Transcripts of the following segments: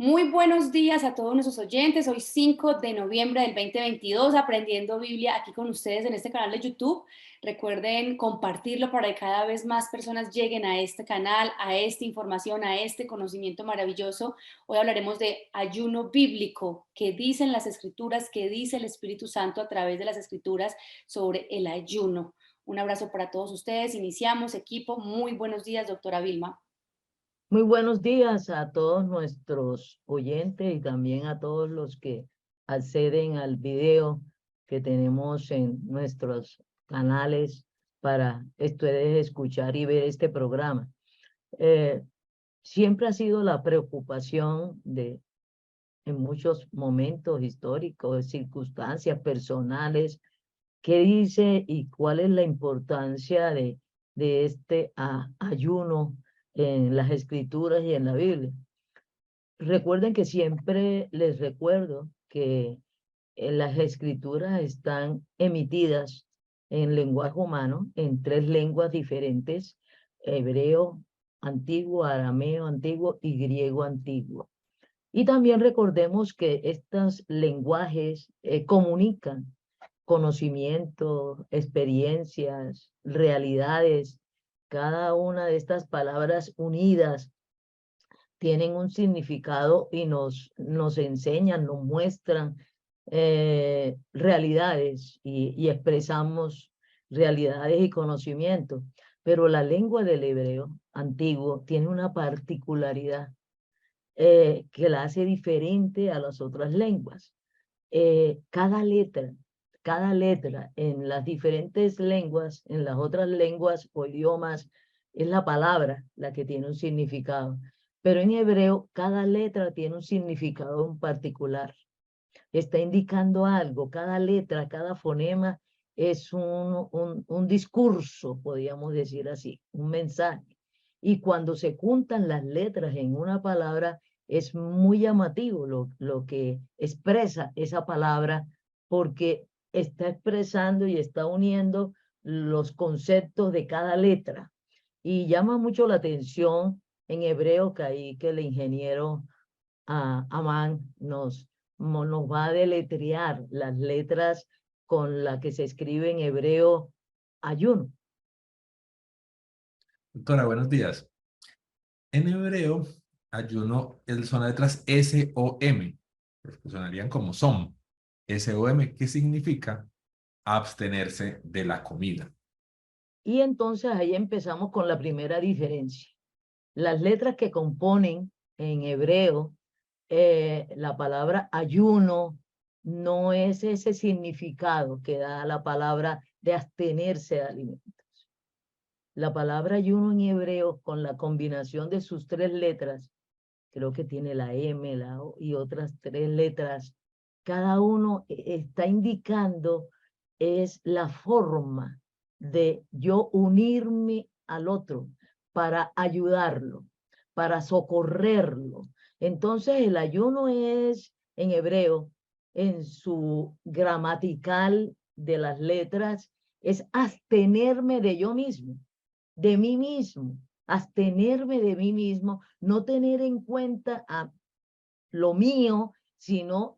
Muy buenos días a todos nuestros oyentes. Hoy 5 de noviembre del 2022, aprendiendo Biblia aquí con ustedes en este canal de YouTube. Recuerden compartirlo para que cada vez más personas lleguen a este canal, a esta información, a este conocimiento maravilloso. Hoy hablaremos de ayuno bíblico, qué dicen las escrituras, qué dice el Espíritu Santo a través de las escrituras sobre el ayuno. Un abrazo para todos ustedes. Iniciamos, equipo. Muy buenos días, doctora Vilma. Muy buenos días a todos nuestros oyentes y también a todos los que acceden al video que tenemos en nuestros canales para ustedes escuchar y ver este programa. Siempre ha sido la preocupación en muchos momentos históricos, circunstancias personales, qué dice y cuál es la importancia de este ayuno en las escrituras y en la Biblia. Recuerden que siempre les recuerdo que las escrituras están emitidas en lenguaje humano, en 3 lenguas diferentes: hebreo antiguo, arameo antiguo y griego antiguo. Y también recordemos que estos lenguajes comunican conocimiento, experiencias, realidades. Cada una de estas palabras unidas tienen un significado y nos enseñan, nos muestran realidades y expresamos realidades y conocimientos. Pero la lengua del hebreo antiguo tiene una particularidad que la hace diferente a las otras lenguas. Cada letra en las diferentes lenguas, en las otras lenguas o idiomas, es la palabra la que tiene un significado. Pero en hebreo, cada letra tiene un significado en particular. Está indicando algo, cada letra, cada fonema es un discurso, podríamos decir así, un mensaje. Y cuando se juntan las letras en una palabra, es muy llamativo lo que expresa esa palabra, porque está expresando y está uniendo los conceptos de cada letra. Y llama mucho la atención en hebreo que ahí que el ingeniero Amán nos va a deletrear las letras con las que se escribe en hebreo ayuno. Doctora, buenos días. En hebreo, ayuno son las letras S-O-M, que sonarían como som. S-O-M, ¿qué significa? Abstenerse de la comida. Y entonces ahí empezamos con la primera diferencia. Las letras que componen en hebreo la palabra ayuno no es ese significado que da la palabra de abstenerse de alimentos. La palabra ayuno en hebreo, con la combinación de sus 3 letras, creo que tiene la M, la O y otras 3 letras, cada uno está indicando es la forma de yo unirme al otro para ayudarlo, para socorrerlo. Entonces el ayuno es en hebreo, en su gramatical de las letras, es abstenerme de yo mismo, de mí mismo, abstenerme de mí mismo, no tener en cuenta a lo mío, sino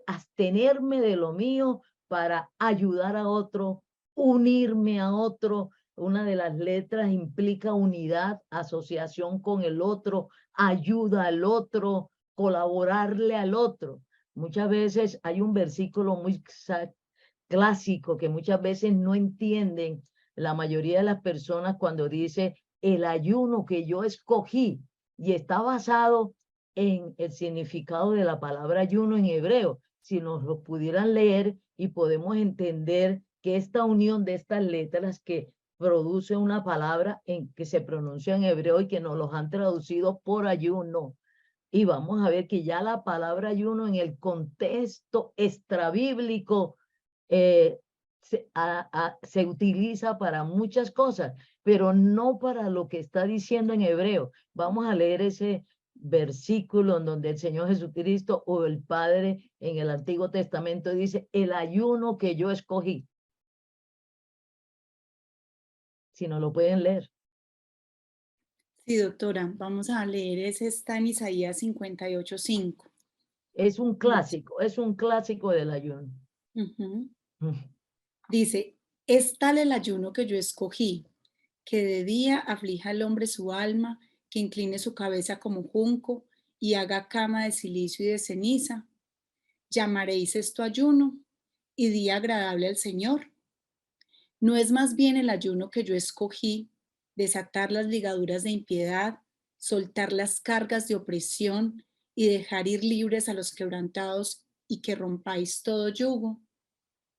abstenerme de lo mío para ayudar a otro, unirme a otro. Una de las letras implica unidad, asociación con el otro, ayuda al otro, colaborarle al otro. Muchas veces hay un versículo muy clásico que muchas veces no entienden la mayoría de las personas cuando dice el ayuno que yo escogí, y está basado en el significado de la palabra ayuno en hebreo. Si nos lo pudieran leer y podemos entender que esta unión de estas letras que produce una palabra en que se pronuncia en hebreo y que nos los han traducido por ayuno. Y vamos a ver que ya la palabra ayuno en el contexto extrabíblico se utiliza para muchas cosas, pero no para lo que está diciendo en hebreo. Vamos a leer ese versículo en donde el Señor Jesucristo o el Padre en el Antiguo Testamento dice, el ayuno que yo escogí. Si no lo pueden leer. Sí, doctora, vamos a leer, ese está en Isaías 58:5. Es un clásico del ayuno. Ujú. Mm. Dice, es tal el ayuno que yo escogí, que de día aflija al hombre su alma, que incline su cabeza como junco y haga cama de silicio y de ceniza. Llamaréis esto ayuno y día agradable al Señor. ¿No es más bien el ayuno que yo escogí, desatar las ligaduras de impiedad, soltar las cargas de opresión y dejar ir libres a los quebrantados y que rompáis todo yugo?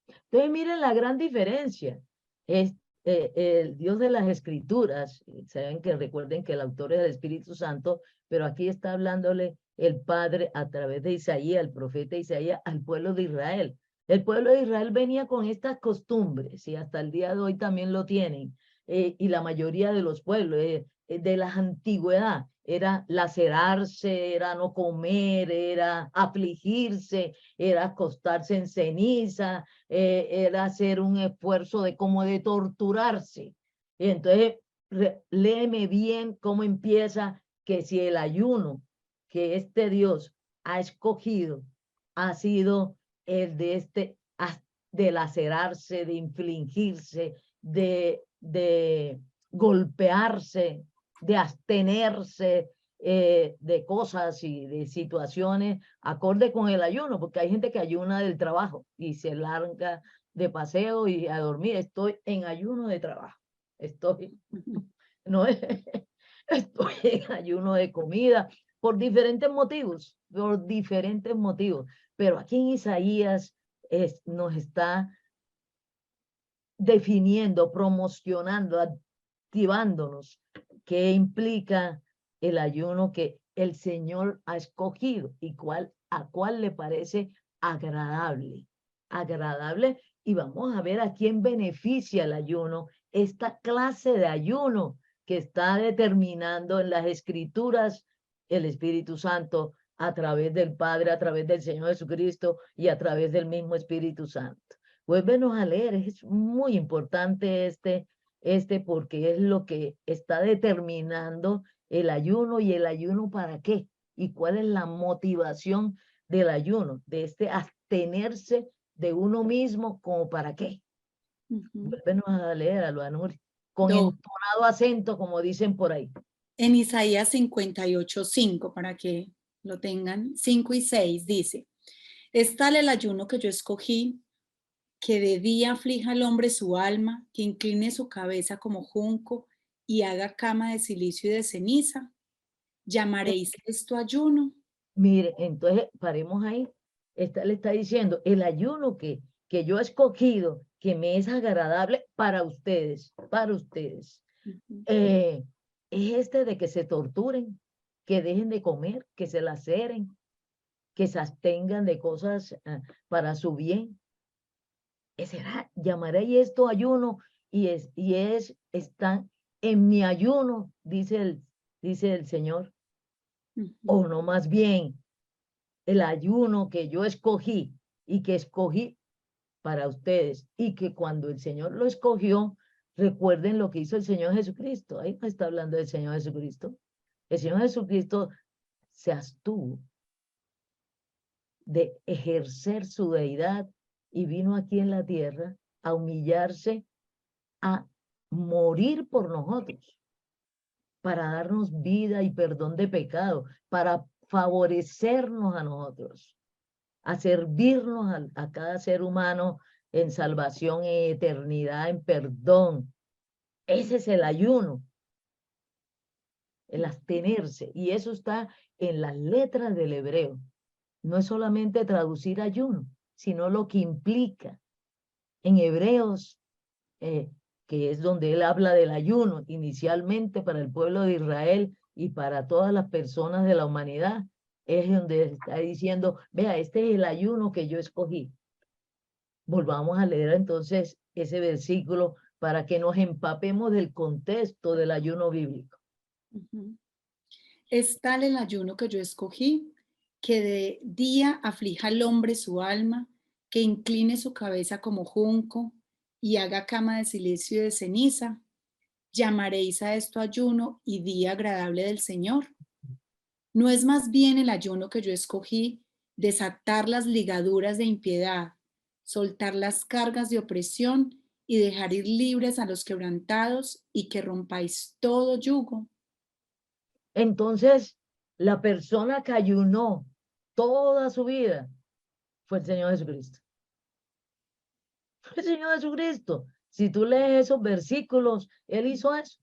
Entonces, miren la gran diferencia. Es el Dios de las Escrituras. Saben que recuerden que el autor es el Espíritu Santo, pero aquí está hablándole el Padre a través de Isaías, el profeta Isaías, al pueblo de Israel. El pueblo de Israel venía con estas costumbres y hasta el día de hoy también lo tienen. Y la mayoría de los pueblos de la antigüedad era lacerarse, era no comer, era afligirse, era acostarse en ceniza, era hacer un esfuerzo de como de torturarse. Y entonces, léeme bien cómo empieza, que si el ayuno que este Dios ha escogido ha sido el de lacerarse, de infligirse, de golpearse, de abstenerse de cosas y de situaciones acorde con el ayuno, porque hay gente que ayuna del trabajo y se larga de paseo y a dormir. Estoy en ayuno de trabajo. No estoy en ayuno de comida por diferentes motivos. Pero aquí en Isaías nos está definiendo, promocionando, activándonos qué implica el ayuno que el Señor ha escogido y a cuál le parece agradable. Y vamos a ver a quién beneficia el ayuno, esta clase de ayuno que está determinando en las Escrituras el Espíritu Santo a través del Padre, a través del Señor Jesucristo y a través del mismo Espíritu Santo. Vuélvenos a leer, es muy importante porque es lo que está determinando el ayuno. ¿Y el ayuno para qué? ¿Y cuál es la motivación del ayuno? De abstenerse de uno mismo, ¿como para qué? Vuélvenos a leer, Albanur, con entonado acento, como dicen por ahí. En Isaías 58:5, para que lo tengan, 5 y 6 dice, es tal el ayuno que yo escogí, que de día aflija al hombre su alma, que incline su cabeza como junco y haga cama de silicio y de ceniza. ¿Llamaréis esto ayuno? Mire, entonces paremos ahí. Le está diciendo, el ayuno que yo he escogido, que me es agradable para ustedes, es de que se torturen, que dejen de comer, que se laceren, que se abstengan de cosas para su bien. Llamaré esto ayuno están en mi ayuno, dice el Señor. O no, más bien, el ayuno que yo escogí y que escogí para ustedes, y que cuando el Señor lo escogió, recuerden lo que hizo el Señor Jesucristo. Ahí no está hablando del Señor Jesucristo. El Señor Jesucristo se abstuvo de ejercer su deidad y vino aquí en la tierra a humillarse, a morir por nosotros, para darnos vida y perdón de pecado, para favorecernos a nosotros, a servirnos a cada ser humano en salvación, en eternidad, en perdón. Ese es el ayuno, el abstenerse, y eso está en las letras del hebreo. No es solamente traducir ayuno, sino lo que implica. En Hebreos, que es donde él habla del ayuno, inicialmente para el pueblo de Israel y para todas las personas de la humanidad, es donde está diciendo, vea, este es el ayuno que yo escogí. Volvamos a leer entonces ese versículo para que nos empapemos del contexto del ayuno bíblico. Es tal el ayuno que yo escogí, que de día aflija al hombre su alma, que incline su cabeza como junco y haga cama de silicio y de ceniza. ¿Llamaréis a esto ayuno y día agradable del Señor? ¿No es más bien el ayuno que yo escogí, desatar las ligaduras de impiedad, soltar las cargas de opresión y dejar ir libres a los quebrantados y que rompáis todo yugo? Entonces, la persona que ayunó toda su vida fue el Señor Jesucristo. Fue el Señor Jesucristo. Si tú lees esos versículos, Él hizo eso.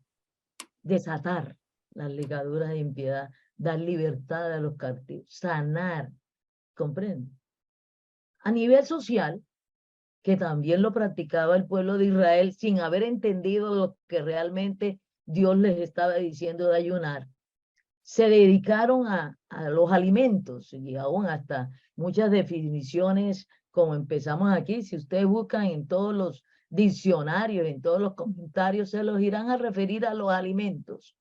Desatar las ligaduras de impiedad, dar libertad a los cautivos, sanar, ¿comprende? A nivel social, que también lo practicaba el pueblo de Israel sin haber entendido lo que realmente Dios les estaba diciendo de ayunar, se dedicaron a los alimentos y aún hasta muchas definiciones, como empezamos aquí, si ustedes buscan en todos los diccionarios, en todos los comentarios, se los irán a referir a los alimentos.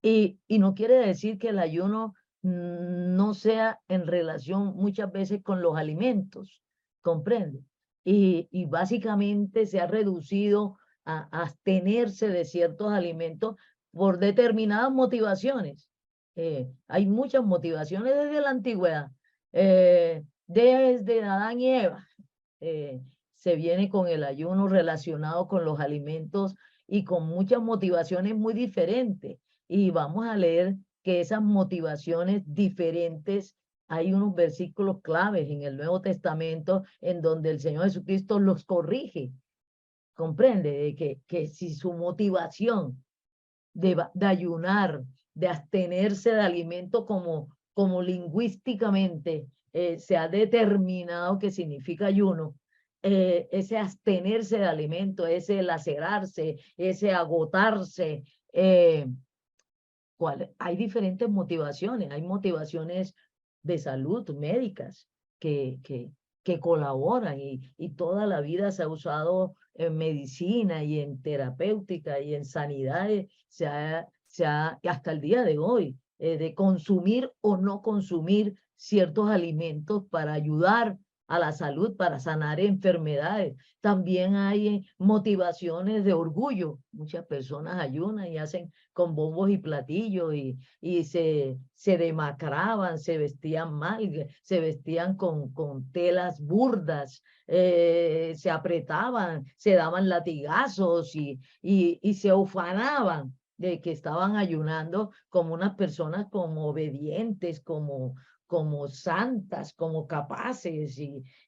Y no quiere decir que el ayuno no sea en relación muchas veces con los alimentos, ¿comprende? Y básicamente se ha reducido a abstenerse de ciertos alimentos por determinadas motivaciones. Hay muchas motivaciones desde la antigüedad, desde Adán y Eva. Se viene con el ayuno relacionado con los alimentos y con muchas motivaciones muy diferentes. Y vamos a leer que esas motivaciones diferentes, hay unos versículos claves en el Nuevo Testamento en donde el Señor Jesucristo los corrige. Comprende de que si su motivación de ayunar, de abstenerse de alimento como lingüísticamente se ha determinado que significa ayuno, ese abstenerse de alimento, ese lacerarse, ese agotarse, hay diferentes motivaciones, hay motivaciones de salud médicas que colaboran y toda la vida se ha usado en medicina y en terapéutica y en sanidades, hasta el día de hoy, de consumir o no consumir ciertos alimentos para ayudar a la salud, para sanar enfermedades. También hay motivaciones de orgullo. Muchas personas ayunan y hacen con bombos y platillos y se demacraban, se vestían mal, se vestían con telas burdas, se apretaban, se daban latigazos y se ufanaban de que estaban ayunando como unas personas como obedientes, como santas, como capaces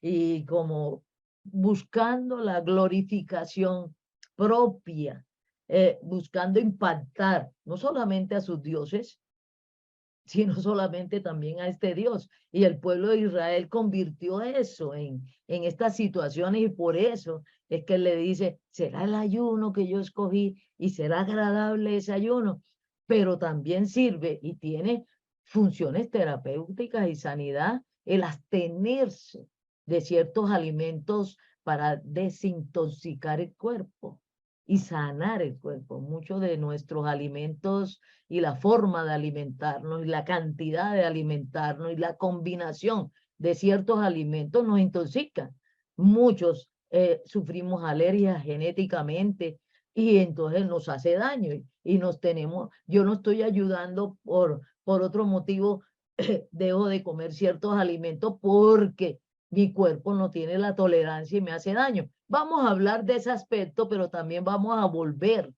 y como buscando la glorificación propia, buscando impactar no solamente a sus dioses, sino solamente también a este Dios. Y el pueblo de Israel convirtió eso en estas situaciones y por eso es que él le dice, será el ayuno que yo escogí y será agradable ese ayuno, pero también sirve y tiene funciones terapéuticas y sanidad el abstenerse de ciertos alimentos para desintoxicar el cuerpo y sanar el cuerpo. Muchos de nuestros alimentos y la forma de alimentarnos y la cantidad de alimentarnos y la combinación de ciertos alimentos nos intoxican. Muchos sufrimos alergias genéticamente y entonces nos hace daño y nos tenemos, yo no estoy ayudando por otro motivo, dejo de comer ciertos alimentos porque mi cuerpo no tiene la tolerancia y me hace daño. Vamos a hablar de ese aspecto, pero también vamos a volver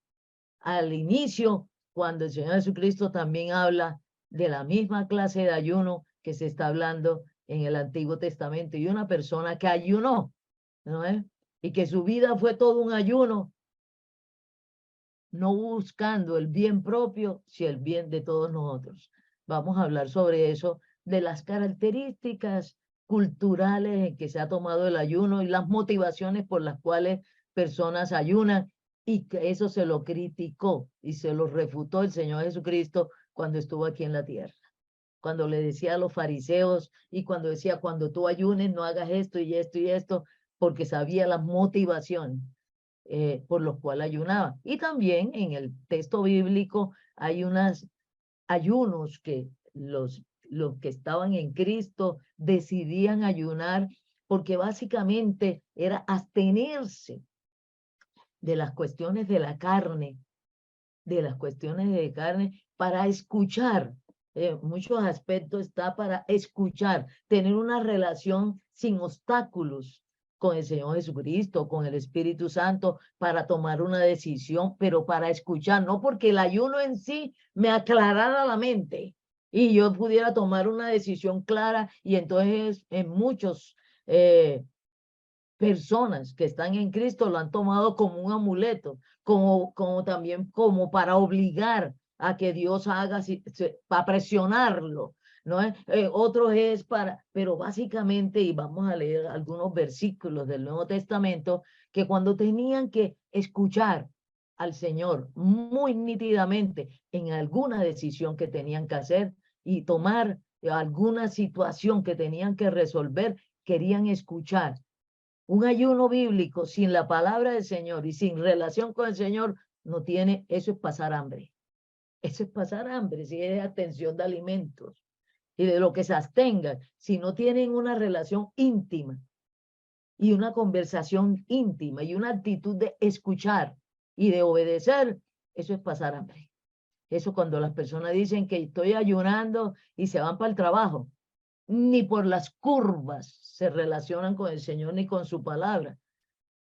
al inicio, cuando el Señor Jesucristo también habla de la misma clase de ayuno que se está hablando en el Antiguo Testamento, y una persona que ayunó, ¿no es? Y que su vida fue todo un ayuno, no buscando el bien propio, sino el bien de todos nosotros. Vamos a hablar sobre eso, de las características culturales en que se ha tomado el ayuno y las motivaciones por las cuales personas ayunan, y que eso se lo criticó y se lo refutó el Señor Jesucristo cuando estuvo aquí en la tierra. Cuando le decía a los fariseos y cuando decía, cuando tú ayunes no hagas esto y esto y esto, porque sabía las motivaciones por los cuales ayunaba. Y también en el texto bíblico hay unos ayunos que los que estaban en Cristo decidían ayunar porque básicamente era abstenerse de las cuestiones de la carne de las cuestiones de carne para escuchar. Muchos aspectos está para escuchar, tener una relación sin obstáculos con el Señor Jesucristo, con el Espíritu Santo, para tomar una decisión, pero para escuchar, no porque el ayuno en sí me aclarara la mente y yo pudiera tomar una decisión clara, y entonces en muchos personas que están en Cristo lo han tomado como un amuleto, como también como para obligar a que Dios haga, para presionarlo, ¿no? Otros es para, pero básicamente, y vamos a leer algunos versículos del Nuevo Testamento, que cuando tenían que escuchar al Señor muy nítidamente en alguna decisión que tenían que hacer y tomar alguna situación que tenían que resolver, querían escuchar. Un ayuno bíblico sin la palabra del Señor y sin relación con el Señor no tiene, eso es pasar hambre. Eso es pasar hambre, si es atención de alimentos y de lo que se abstengan. Si no tienen una relación íntima y una conversación íntima y una actitud de escuchar y de obedecer, eso es pasar hambre. Eso cuando las personas dicen que estoy ayunando y se van para el trabajo, ni por las curvas se relacionan con el Señor ni con su palabra.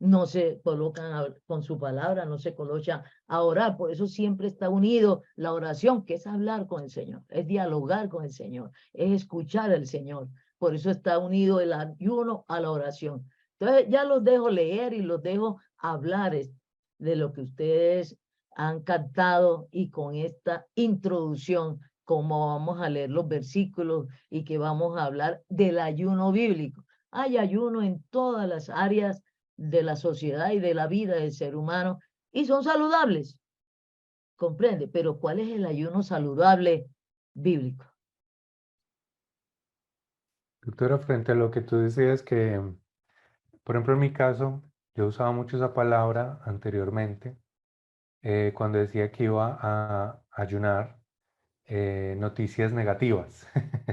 No se colocan con su palabra, no se colocan a orar. Por eso siempre está unido la oración, que es hablar con el Señor, es dialogar con el Señor, es escuchar al Señor. Por eso está unido el ayuno a la oración. Entonces ya los dejo leer y los dejo hablar de lo que ustedes han captado, y con esta introducción, como vamos a leer los versículos y que vamos a hablar del ayuno bíblico. Hay ayuno en todas las áreas de la sociedad y de la vida del ser humano, y son saludables, comprende, pero ¿cuál es el ayuno saludable bíblico? Doctora, frente a lo que tú decías que, por ejemplo, en mi caso, yo usaba mucho esa palabra anteriormente, cuando decía que iba a ayunar noticias negativas.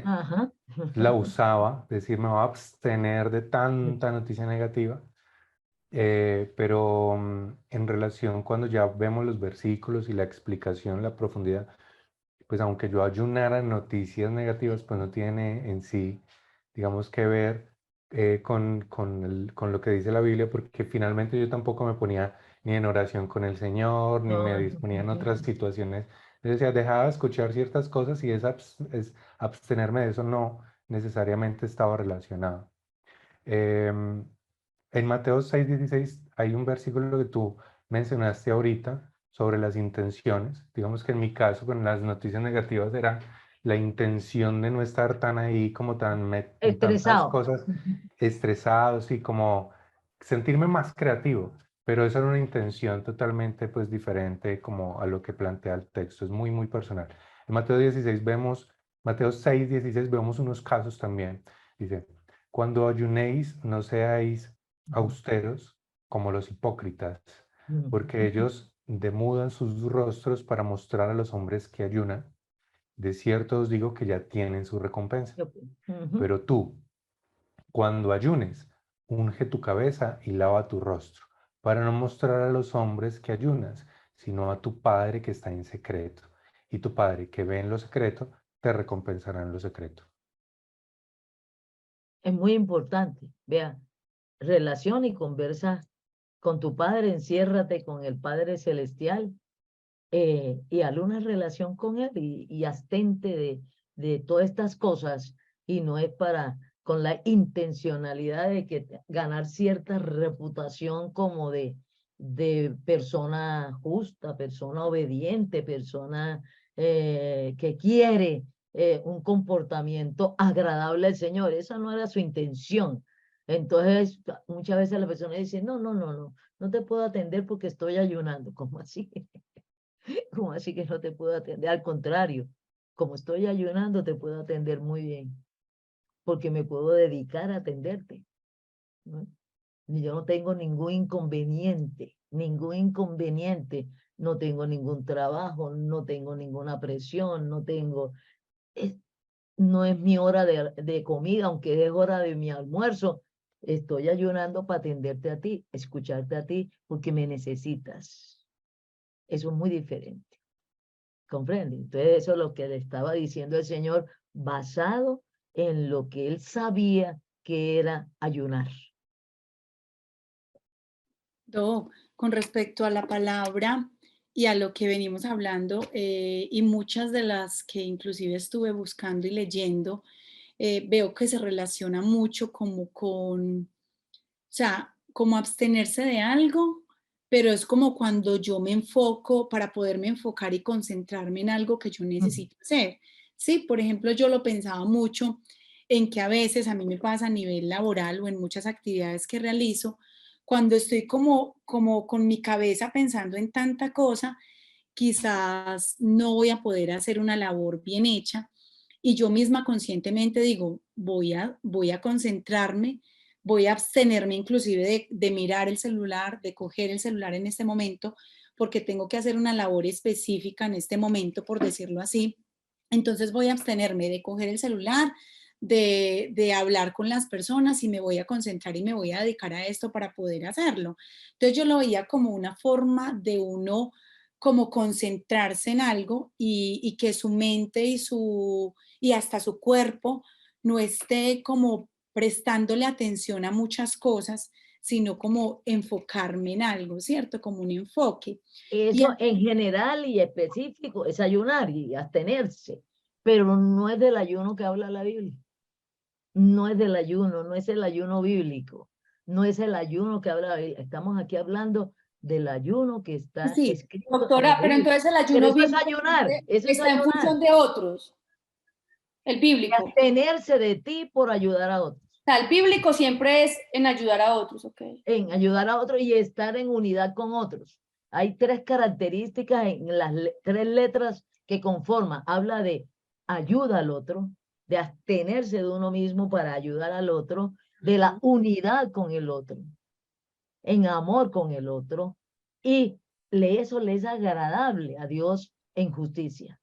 Ajá. La usaba, decir, me voy a abstener de tanta noticia negativa, pero en relación cuando ya vemos los versículos y la explicación, la profundidad, pues aunque yo ayunara noticias negativas, pues no tiene en sí, digamos, que ver con lo que dice la Biblia, porque finalmente yo tampoco me ponía ni en oración con el Señor, ni me disponía en otras situaciones. Yo decía, dejaba de escuchar ciertas cosas, y es abstenerme de eso no necesariamente estaba relacionado. Em, en Mateo 6:16 hay un versículo que tú mencionaste ahorita sobre las intenciones. Digamos que en mi caso, con las noticias negativas, era la intención de no estar tan ahí, como en tantas Estresado. cosas, estresados, y como sentirme más creativo. Pero esa era una intención totalmente pues diferente como a lo que plantea el texto. Es muy, muy personal. En Mateo 6:16 vemos unos casos también. Dice, cuando ayunéis, no seáis austeros como los hipócritas, porque ellos demudan sus rostros para mostrar a los hombres que ayunan. De cierto os digo que ya tienen su recompensa. Pero tú, cuando ayunes, unge tu cabeza y lava tu rostro, para no mostrar a los hombres que ayunas, sino a tu Padre que está en secreto. Y tu Padre que ve en lo secreto, te recompensará en lo secreto. Es muy importante, vea, relación y conversa con tu Padre, enciérrate con el Padre Celestial, y haz una relación con Él, y abstente de todas estas cosas, y no es con la intencionalidad de ganar cierta reputación como de persona justa, persona obediente, persona que quiere un comportamiento agradable al Señor. Esa no era su intención. Entonces, muchas veces la persona dice, no te puedo atender porque estoy ayunando. ¿Cómo así? ¿Cómo así que no te puedo atender? Al contrario, como estoy ayunando, te puedo atender muy bien, porque me puedo dedicar a atenderte, ¿no? Yo no tengo ningún inconveniente, no tengo ningún trabajo, no tengo ninguna presión, no es mi hora de comida, aunque es hora de mi almuerzo. Estoy ayunando para atenderte a ti, escucharte a ti, porque me necesitas. Eso es muy diferente. ¿Comprende? Entonces eso es lo que le estaba diciendo el Señor, basado en lo que él sabía que era ayunar. Con respecto a la palabra y a lo que venimos hablando, y muchas de las que inclusive estuve buscando y leyendo, veo que se relaciona mucho como con, o sea, como abstenerse de algo, pero es como cuando yo me enfoco para poderme enfocar y concentrarme en algo que yo necesito hacer. Sí, por ejemplo, yo lo pensaba mucho en que a veces a mí me pasa a nivel laboral o en muchas actividades que realizo, cuando estoy como con mi cabeza pensando en tanta cosa, quizás no voy a poder hacer una labor bien hecha y yo misma conscientemente digo, voy a concentrarme, voy a abstenerme inclusive de mirar el celular, de coger el celular en este momento, porque tengo que hacer una labor específica en este momento, por decirlo así. Entonces voy a abstenerme de coger el celular, de hablar con las personas y me voy a concentrar y me voy a dedicar a esto para poder hacerlo. Entonces yo lo veía como una forma de uno como concentrarse en algo y que su mente y hasta su cuerpo no esté como prestándole atención a muchas cosas, sino como enfocarme en algo, ¿cierto? Como un enfoque. Y Eso en general y específico es ayunar y abstenerse, pero no es del ayuno que habla la Biblia. No es del ayuno, no es el ayuno bíblico, no es el ayuno que habla la Biblia. Estamos aquí hablando del ayuno que está Sí, escrito en doctora, la pero Biblia. entonces el Pero ayuno eso es bíblico ayunar, eso es está en ayunar. función de otros, el bíblico. Abstenerse de ti por ayudar a otros. O sea, el bíblico siempre es en ayudar a otros, ¿ok? En ayudar a otros y estar en unidad con otros. Hay tres características en las tres letras que conforman. Habla de ayuda al otro, de abstenerse de uno mismo para ayudar al otro, de la unidad con el otro, en amor con el otro, y eso le es agradable a Dios en justicia.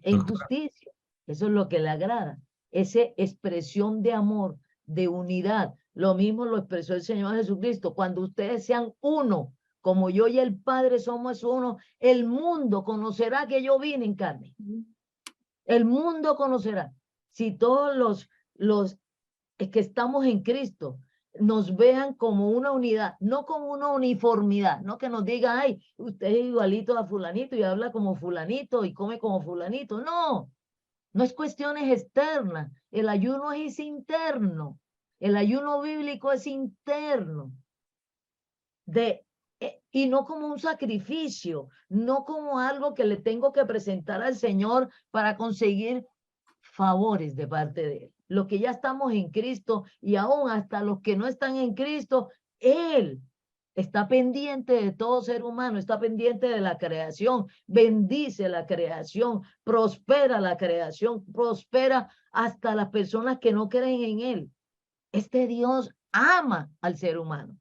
En Doctora, justicia, eso es lo que le agrada, esa expresión de amor, de unidad. Lo mismo lo expresó el Señor Jesucristo, cuando ustedes sean uno, como yo y el Padre somos uno, el mundo conocerá que yo vine en carne. El mundo conocerá. Si todos los que estamos en Cristo nos vean como una unidad, no como una uniformidad, no que nos diga, ay, usted es igualito a fulanito y habla como fulanito y come como fulanito. No, no es cuestiones externas. El ayuno es interno. El ayuno bíblico es interno. Y no como un sacrificio, no como algo que le tengo que presentar al Señor para conseguir favores de parte de Él. Los que ya estamos en Cristo y aún hasta los que no están en Cristo, Él está pendiente de todo ser humano, está pendiente de la creación, bendice la creación, prospera la creación, prospera hasta las personas que no creen en Él. Este Dios ama al ser humano.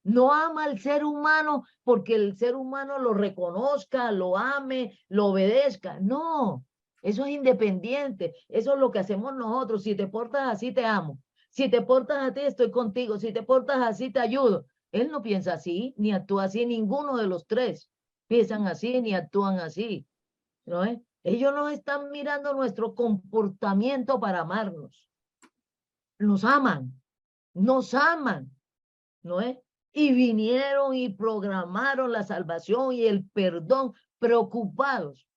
No ama al ser humano porque el ser humano lo reconozca, lo ame, lo obedezca. No, eso es independiente. Eso es lo que hacemos nosotros. Si te portas así, te amo. Si te portas así, estoy contigo. Si te portas así, te ayudo. Él no piensa así, ni actúa así. Ninguno de los tres piensan así, ni actúan así. ¿No es? Ellos no están mirando nuestro comportamiento para amarnos. Nos aman. Nos aman. ¿No es? Y vinieron y programaron la salvación y el perdón, preocupados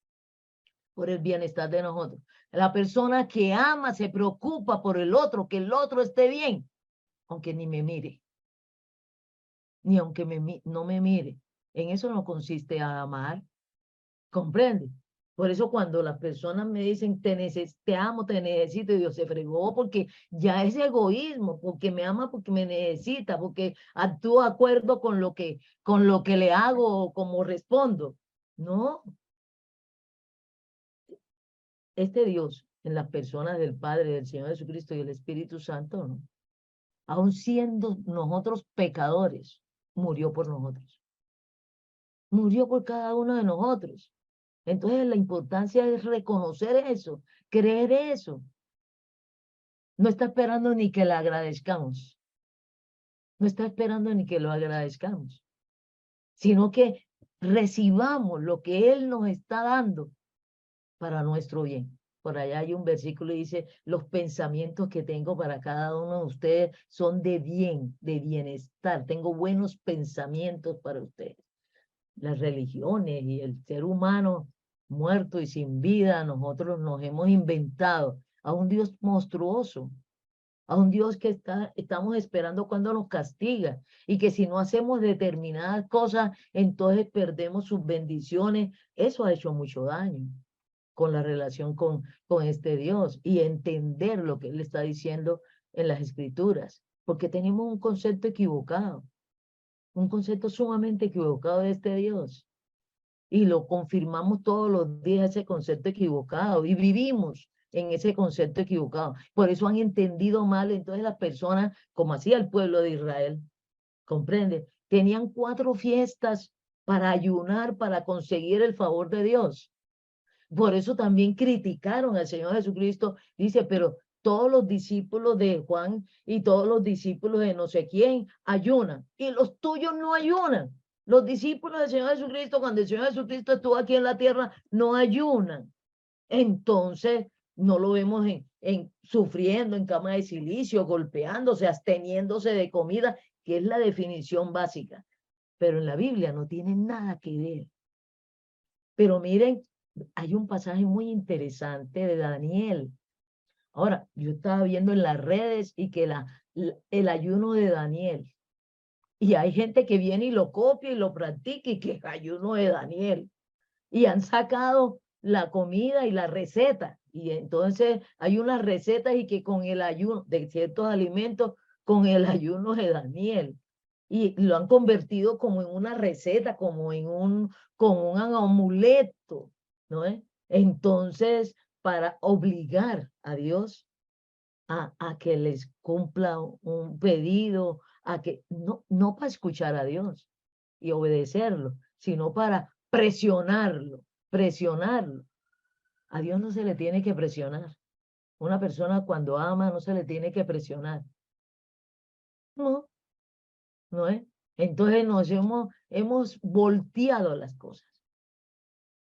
por el bienestar de nosotros. La persona que ama se preocupa por el otro, que el otro esté bien, aunque ni me mire, ni aunque no me mire. En eso no consiste a amar, ¿comprende? Por eso cuando las personas me dicen, te amo, te necesito, y Dios se fregó porque ya es egoísmo, porque me ama, porque me necesita, porque actúo de acuerdo con lo que le hago o como respondo. No, este Dios en las personas del Padre, del Señor Jesucristo y del Espíritu Santo, ¿no? Aun siendo nosotros pecadores, murió por nosotros. Murió por cada uno de nosotros. Entonces la importancia es reconocer eso, creer eso. No está esperando ni que le agradezcamos. No está esperando ni que lo agradezcamos. Sino que recibamos lo que Él nos está dando para nuestro bien. Por allá hay un versículo que dice, los pensamientos que tengo para cada uno de ustedes son de bien, de bienestar. Tengo buenos pensamientos para ustedes. Las religiones y el ser humano muerto y sin vida, nosotros nos hemos inventado a un Dios monstruoso, a un Dios que estamos esperando cuando nos castiga y que si no hacemos determinadas cosas, entonces perdemos sus bendiciones. Eso ha hecho mucho daño con la relación con este Dios y entender lo que Él está diciendo en las Escrituras, porque tenemos un concepto equivocado, un concepto sumamente equivocado de este Dios. Y lo confirmamos todos los días, ese concepto equivocado, y vivimos en ese concepto equivocado. Por eso han entendido mal entonces las personas, como hacía el pueblo de Israel, ¿comprende? Tenían 4 fiestas para ayunar, para conseguir el favor de Dios. Por eso también criticaron al Señor Jesucristo. Dice, pero todos los discípulos de Juan y todos los discípulos de no sé quién ayunan, y los tuyos no ayunan. Los discípulos del Señor Jesucristo, cuando el Señor Jesucristo estuvo aquí en la tierra, no ayunan. Entonces, no lo vemos sufriendo en cama de silicio, golpeándose, absteniéndose de comida, que es la definición básica. Pero en la Biblia no tiene nada que ver. Pero miren, hay un pasaje muy interesante de Daniel. Ahora, yo estaba viendo en las redes y que el ayuno de Daniel, y hay gente que viene y lo copia y lo practica y que es ayuno de Daniel. Y han sacado la comida y la receta. Y entonces hay unas recetas y que con el ayuno de ciertos alimentos, con el ayuno de Daniel. Y lo han convertido como en una receta, como un amuleto, ¿no es? Entonces, para obligar a Dios a que les cumpla un pedido, no para escuchar a Dios y obedecerlo, sino para presionarlo. A Dios no se le tiene que presionar. Una persona cuando ama no se le tiene que presionar. No, no es. Entonces nos hemos volteado las cosas.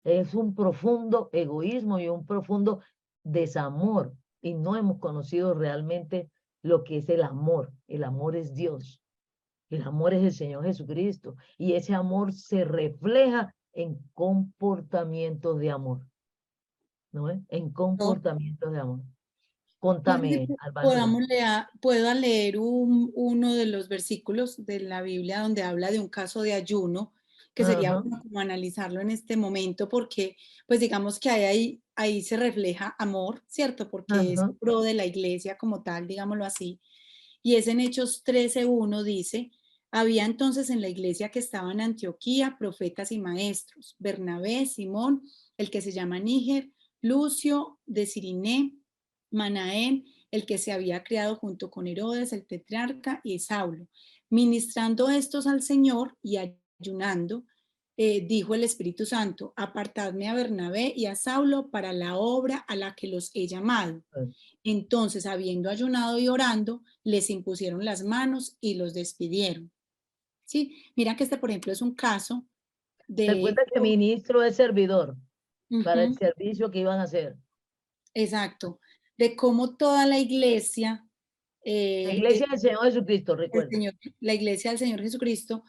Es un profundo egoísmo y un profundo desamor. Y no hemos conocido realmente lo que es el amor. El amor es Dios. El amor es el Señor Jesucristo. Y ese amor se refleja en comportamientos de amor. ¿No es? En comportamientos de amor. Contame, Alvandra. Pueda leer uno de los versículos de la Biblia donde habla de un caso de ayuno, que sería bueno como analizarlo en este momento, porque pues digamos que ahí se refleja amor, ¿cierto? Porque es pro de la iglesia como tal, digámoslo así. Y es en Hechos 13:1 dice, había entonces en la iglesia que estaba en Antioquía profetas y maestros, Bernabé, Simón, el que se llama Níger, Lucio de Cirené, Manaén, el que se había criado junto con Herodes, el tetrarca, y Saulo. Ministrando estos al Señor y ayunando, dijo el Espíritu Santo, apartadme a Bernabé y a Saulo para la obra a la que los he llamado. Entonces, habiendo ayunado y orando, les impusieron las manos y los despidieron. Sí, mira que este, por ejemplo, es un caso de... Recuerda que ministro es servidor para el servicio que iban a hacer. Exacto, de cómo toda la iglesia... la iglesia del Señor Jesucristo, recuerda. La iglesia del Señor Jesucristo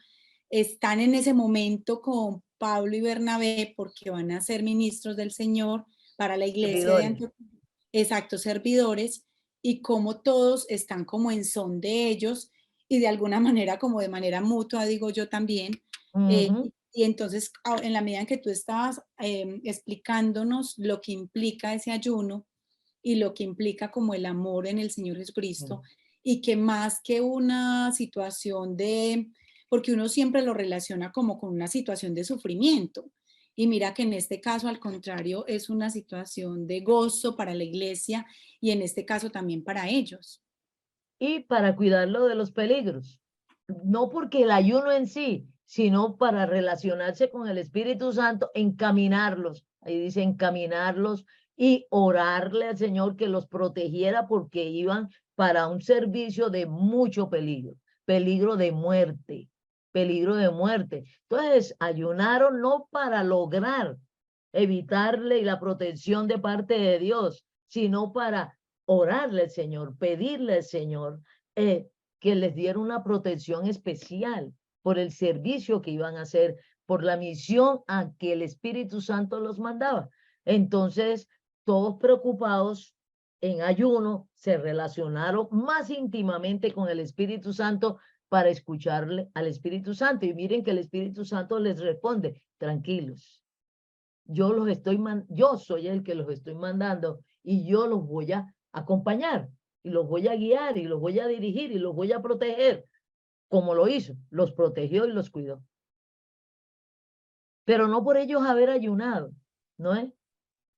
están en ese momento con Pablo y Bernabé porque van a ser ministros del Señor para la iglesia de Antioquía. Exacto, servidores, y como todos están como en son de ellos y de alguna manera como de manera mutua, digo yo también. Y entonces, en la medida en que tú estabas explicándonos lo que implica ese ayuno y lo que implica como el amor en el Señor Jesucristo, y que más que una situación porque uno siempre lo relaciona como con una situación de sufrimiento. Y mira que en este caso, al contrario, es una situación de gozo para la iglesia y en este caso también para ellos. Y para cuidarlo de los peligros. No porque el ayuno en sí, sino para relacionarse con el Espíritu Santo, encaminarlos. Ahí dice encaminarlos y orarle al Señor que los protegiera porque iban para un servicio de mucho peligro, peligro de muerte. peligro de muerte. Entonces, ayunaron no para lograr evitarle la protección de parte de Dios, sino para orarle al Señor, pedirle al Señor que les diera una protección especial por el servicio que iban a hacer, por la misión a que el Espíritu Santo los mandaba. Entonces, todos preocupados en ayuno, se relacionaron más íntimamente con el Espíritu Santo para escucharle al Espíritu Santo. Y miren que el Espíritu Santo les responde, tranquilos, yo soy el que los estoy mandando y yo los voy a acompañar y los voy a guiar y los voy a dirigir y los voy a proteger, como lo hizo, los protegió y los cuidó. Pero no por ellos haber ayunado, ¿no es?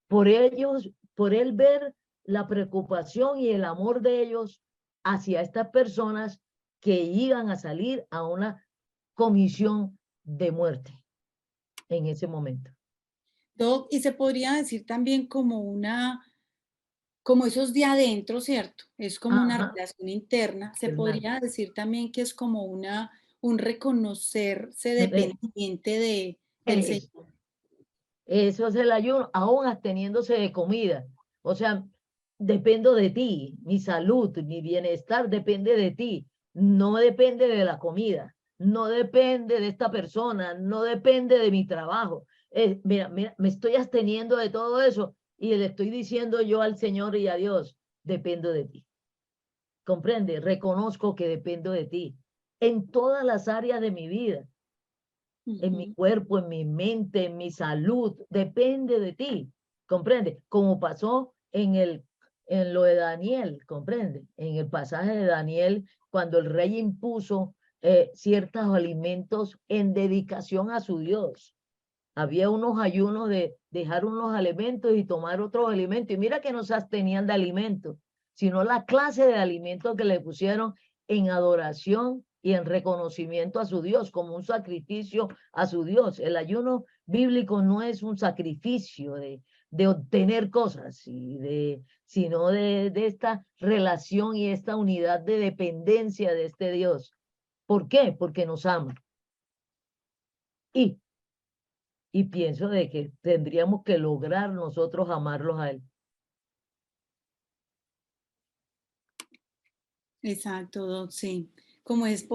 Por él ver la preocupación y el amor de ellos hacia estas personas que iban a salir a una comisión de muerte en ese momento. Doc, y se podría decir también como esos de adentro, ¿cierto? Es como una Ajá. relación interna. Se ¿Verdad? podría decir también que es como un reconocerse Eh, dependiente del Eso, Señor. eso es el ayuno, aún absteniéndose de comida. O sea, dependo de ti, mi salud, mi bienestar depende de ti, no depende de la comida, no depende de esta persona, no depende de mi trabajo. Mira, me estoy absteniendo de todo eso y le estoy diciendo yo al Señor y a Dios, dependo de ti. ¿Comprende? Reconozco que dependo de ti en todas las áreas de mi vida, en mi cuerpo, en mi mente, en mi salud, depende de ti, ¿comprende? Como pasó en lo de Daniel, ¿comprende? En el pasaje de Daniel, cuando el rey impuso ciertos alimentos en dedicación a su Dios. Había unos ayunos de dejar unos alimentos y tomar otros alimentos. Y mira que no se abstenían de alimentos, sino la clase de alimentos que le pusieron en adoración y en reconocimiento a su Dios, como un sacrificio a su Dios. El ayuno bíblico no es un sacrificio de obtener cosas, sino de esta relación y esta unidad de dependencia de este Dios. ¿Por qué? Porque nos ama. Y pienso de que tendríamos que lograr nosotros amarlos a Él. Exacto, Doc, sí. Como es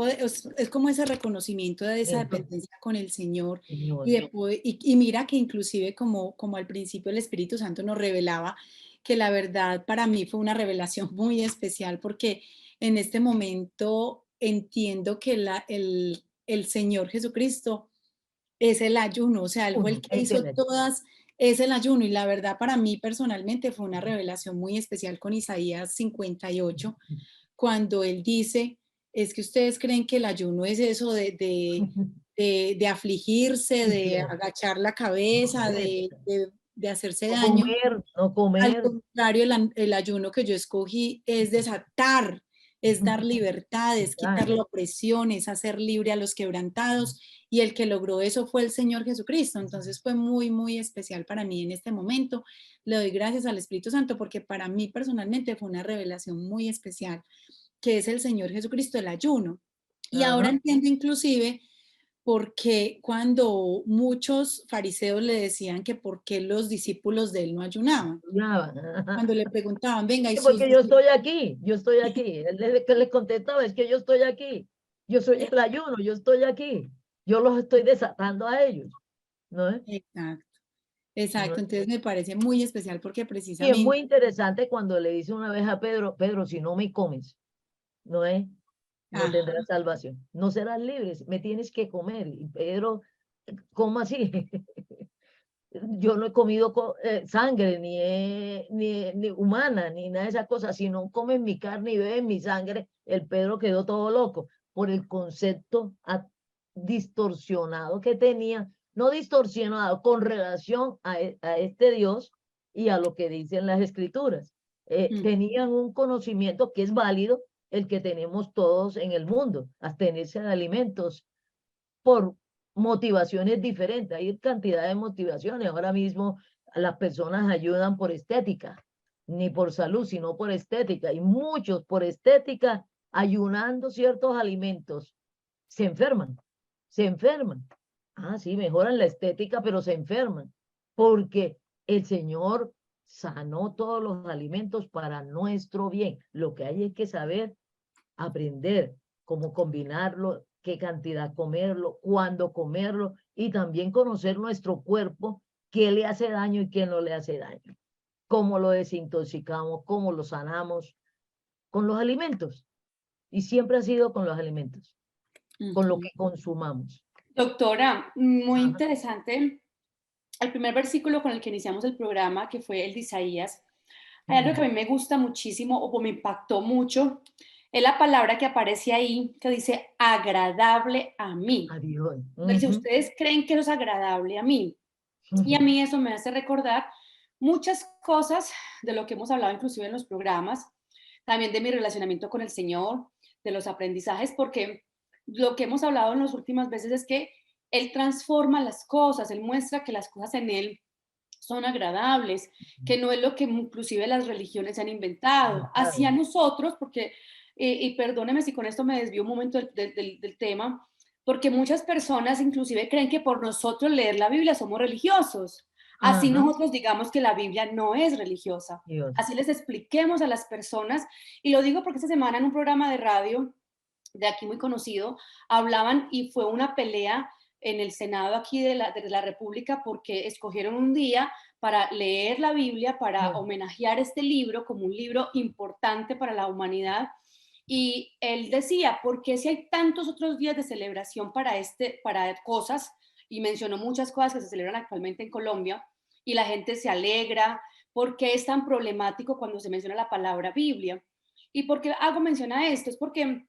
como ese reconocimiento de esa Eso, dependencia con el Señor Señor. y mira que inclusive como al principio el Espíritu Santo nos revelaba que la verdad para mí fue una revelación muy especial porque en este momento entiendo que el Señor Jesucristo es el ayuno, o sea, Él fue el que hizo todas, es el ayuno y la verdad para mí personalmente fue una revelación muy especial con Isaías 58 cuando él dice, es que ustedes creen que el ayuno es eso de afligirse, de agachar la cabeza, de hacerse No daño. comer, no Al comer. contrario, el ayuno que yo escogí es desatar, es dar libertad, es quitar la opresión, es hacer libre a los quebrantados. Y el que logró eso fue el Señor Jesucristo. Entonces fue muy, muy especial para mí en este momento. Le doy gracias al Espíritu Santo porque para mí personalmente fue una revelación muy especial, que es el Señor Jesucristo, el ayuno. Y ahora Ajá. entiendo inclusive porque cuando muchos fariseos le decían que por qué los discípulos de él no ayunaban. Cuando le preguntaban, venga, y sus Porque yo discípulos, estoy aquí. Él les contestaba, es que yo estoy aquí. Yo soy el ayuno, yo estoy aquí. Yo los estoy desatando a ellos, ¿no es? exacto, ¿No exacto. es? Entonces me parece muy especial porque Y es muy precisamente, interesante cuando le dice una vez a Pedro, Pedro, si no me comes, ¿no es? No ajá, tendrás salvación. No serás libre, me tienes que comer. Y Pedro, ¿cómo así? Yo no he comido sangre, ni humana, ni nada de esas cosas. Si no comes mi carne y bebes mi sangre, el Pedro quedó todo loco por el concepto distorsionado que tenía, no distorsionado, con relación a este Dios y a lo que dicen las escrituras. Tenían un conocimiento que es válido, el que tenemos todos en el mundo, abstenerse de alimentos por motivaciones diferentes. Hay cantidad de motivaciones. Ahora mismo las personas ayudan por estética, ni por salud, sino por estética. Y muchos por estética, ayunando ciertos alimentos, se enferman. se enferman. Ah, sí, mejoran la estética, pero se enferman, porque el Señor sanó todos los alimentos para nuestro bien. Lo que hay es que saber aprender cómo combinarlo, qué cantidad comerlo, cuándo comerlo, y también conocer nuestro cuerpo, qué le hace daño y qué no le hace daño, cómo lo desintoxicamos, cómo lo sanamos con los alimentos. Y siempre ha sido con los alimentos, con lo que consumamos. Doctora, muy Ajá. interesante el primer versículo con el que iniciamos el programa, que fue el de Isaías. Hay algo que a mí me gusta muchísimo o me impactó mucho, es la palabra que aparece ahí, que dice agradable a mí. Adiós. Dice, ¿ustedes creen que eso es agradable a mí? Y a mí eso me hace recordar muchas cosas de lo que hemos hablado inclusive en los programas, también de mi relacionamiento con el Señor, de los aprendizajes, porque lo que hemos hablado en las últimas veces es que Él transforma las cosas, Él muestra que las cosas en Él son agradables, que no es lo que inclusive las religiones han inventado. Hacia nosotros, porque, y perdóneme si con esto me desvío un momento del tema, porque muchas personas inclusive creen que por nosotros leer la Biblia somos religiosos. Así Ajá. nosotros digamos que la Biblia no es religiosa. Dios. Así les expliquemos a las personas, y lo digo porque esta semana en un programa de radio de aquí muy conocido, hablaban y fue una pelea en el Senado aquí de la República porque escogieron un día para leer la Biblia, para homenajear este libro como un libro importante para la humanidad. Y él decía, ¿por qué si hay tantos otros días de celebración para cosas? Y mencionó muchas cosas que se celebran actualmente en Colombia y la gente se alegra. ¿Por qué es tan problemático cuando se menciona la palabra Biblia? ¿Y por qué hago mención a esto? Es porque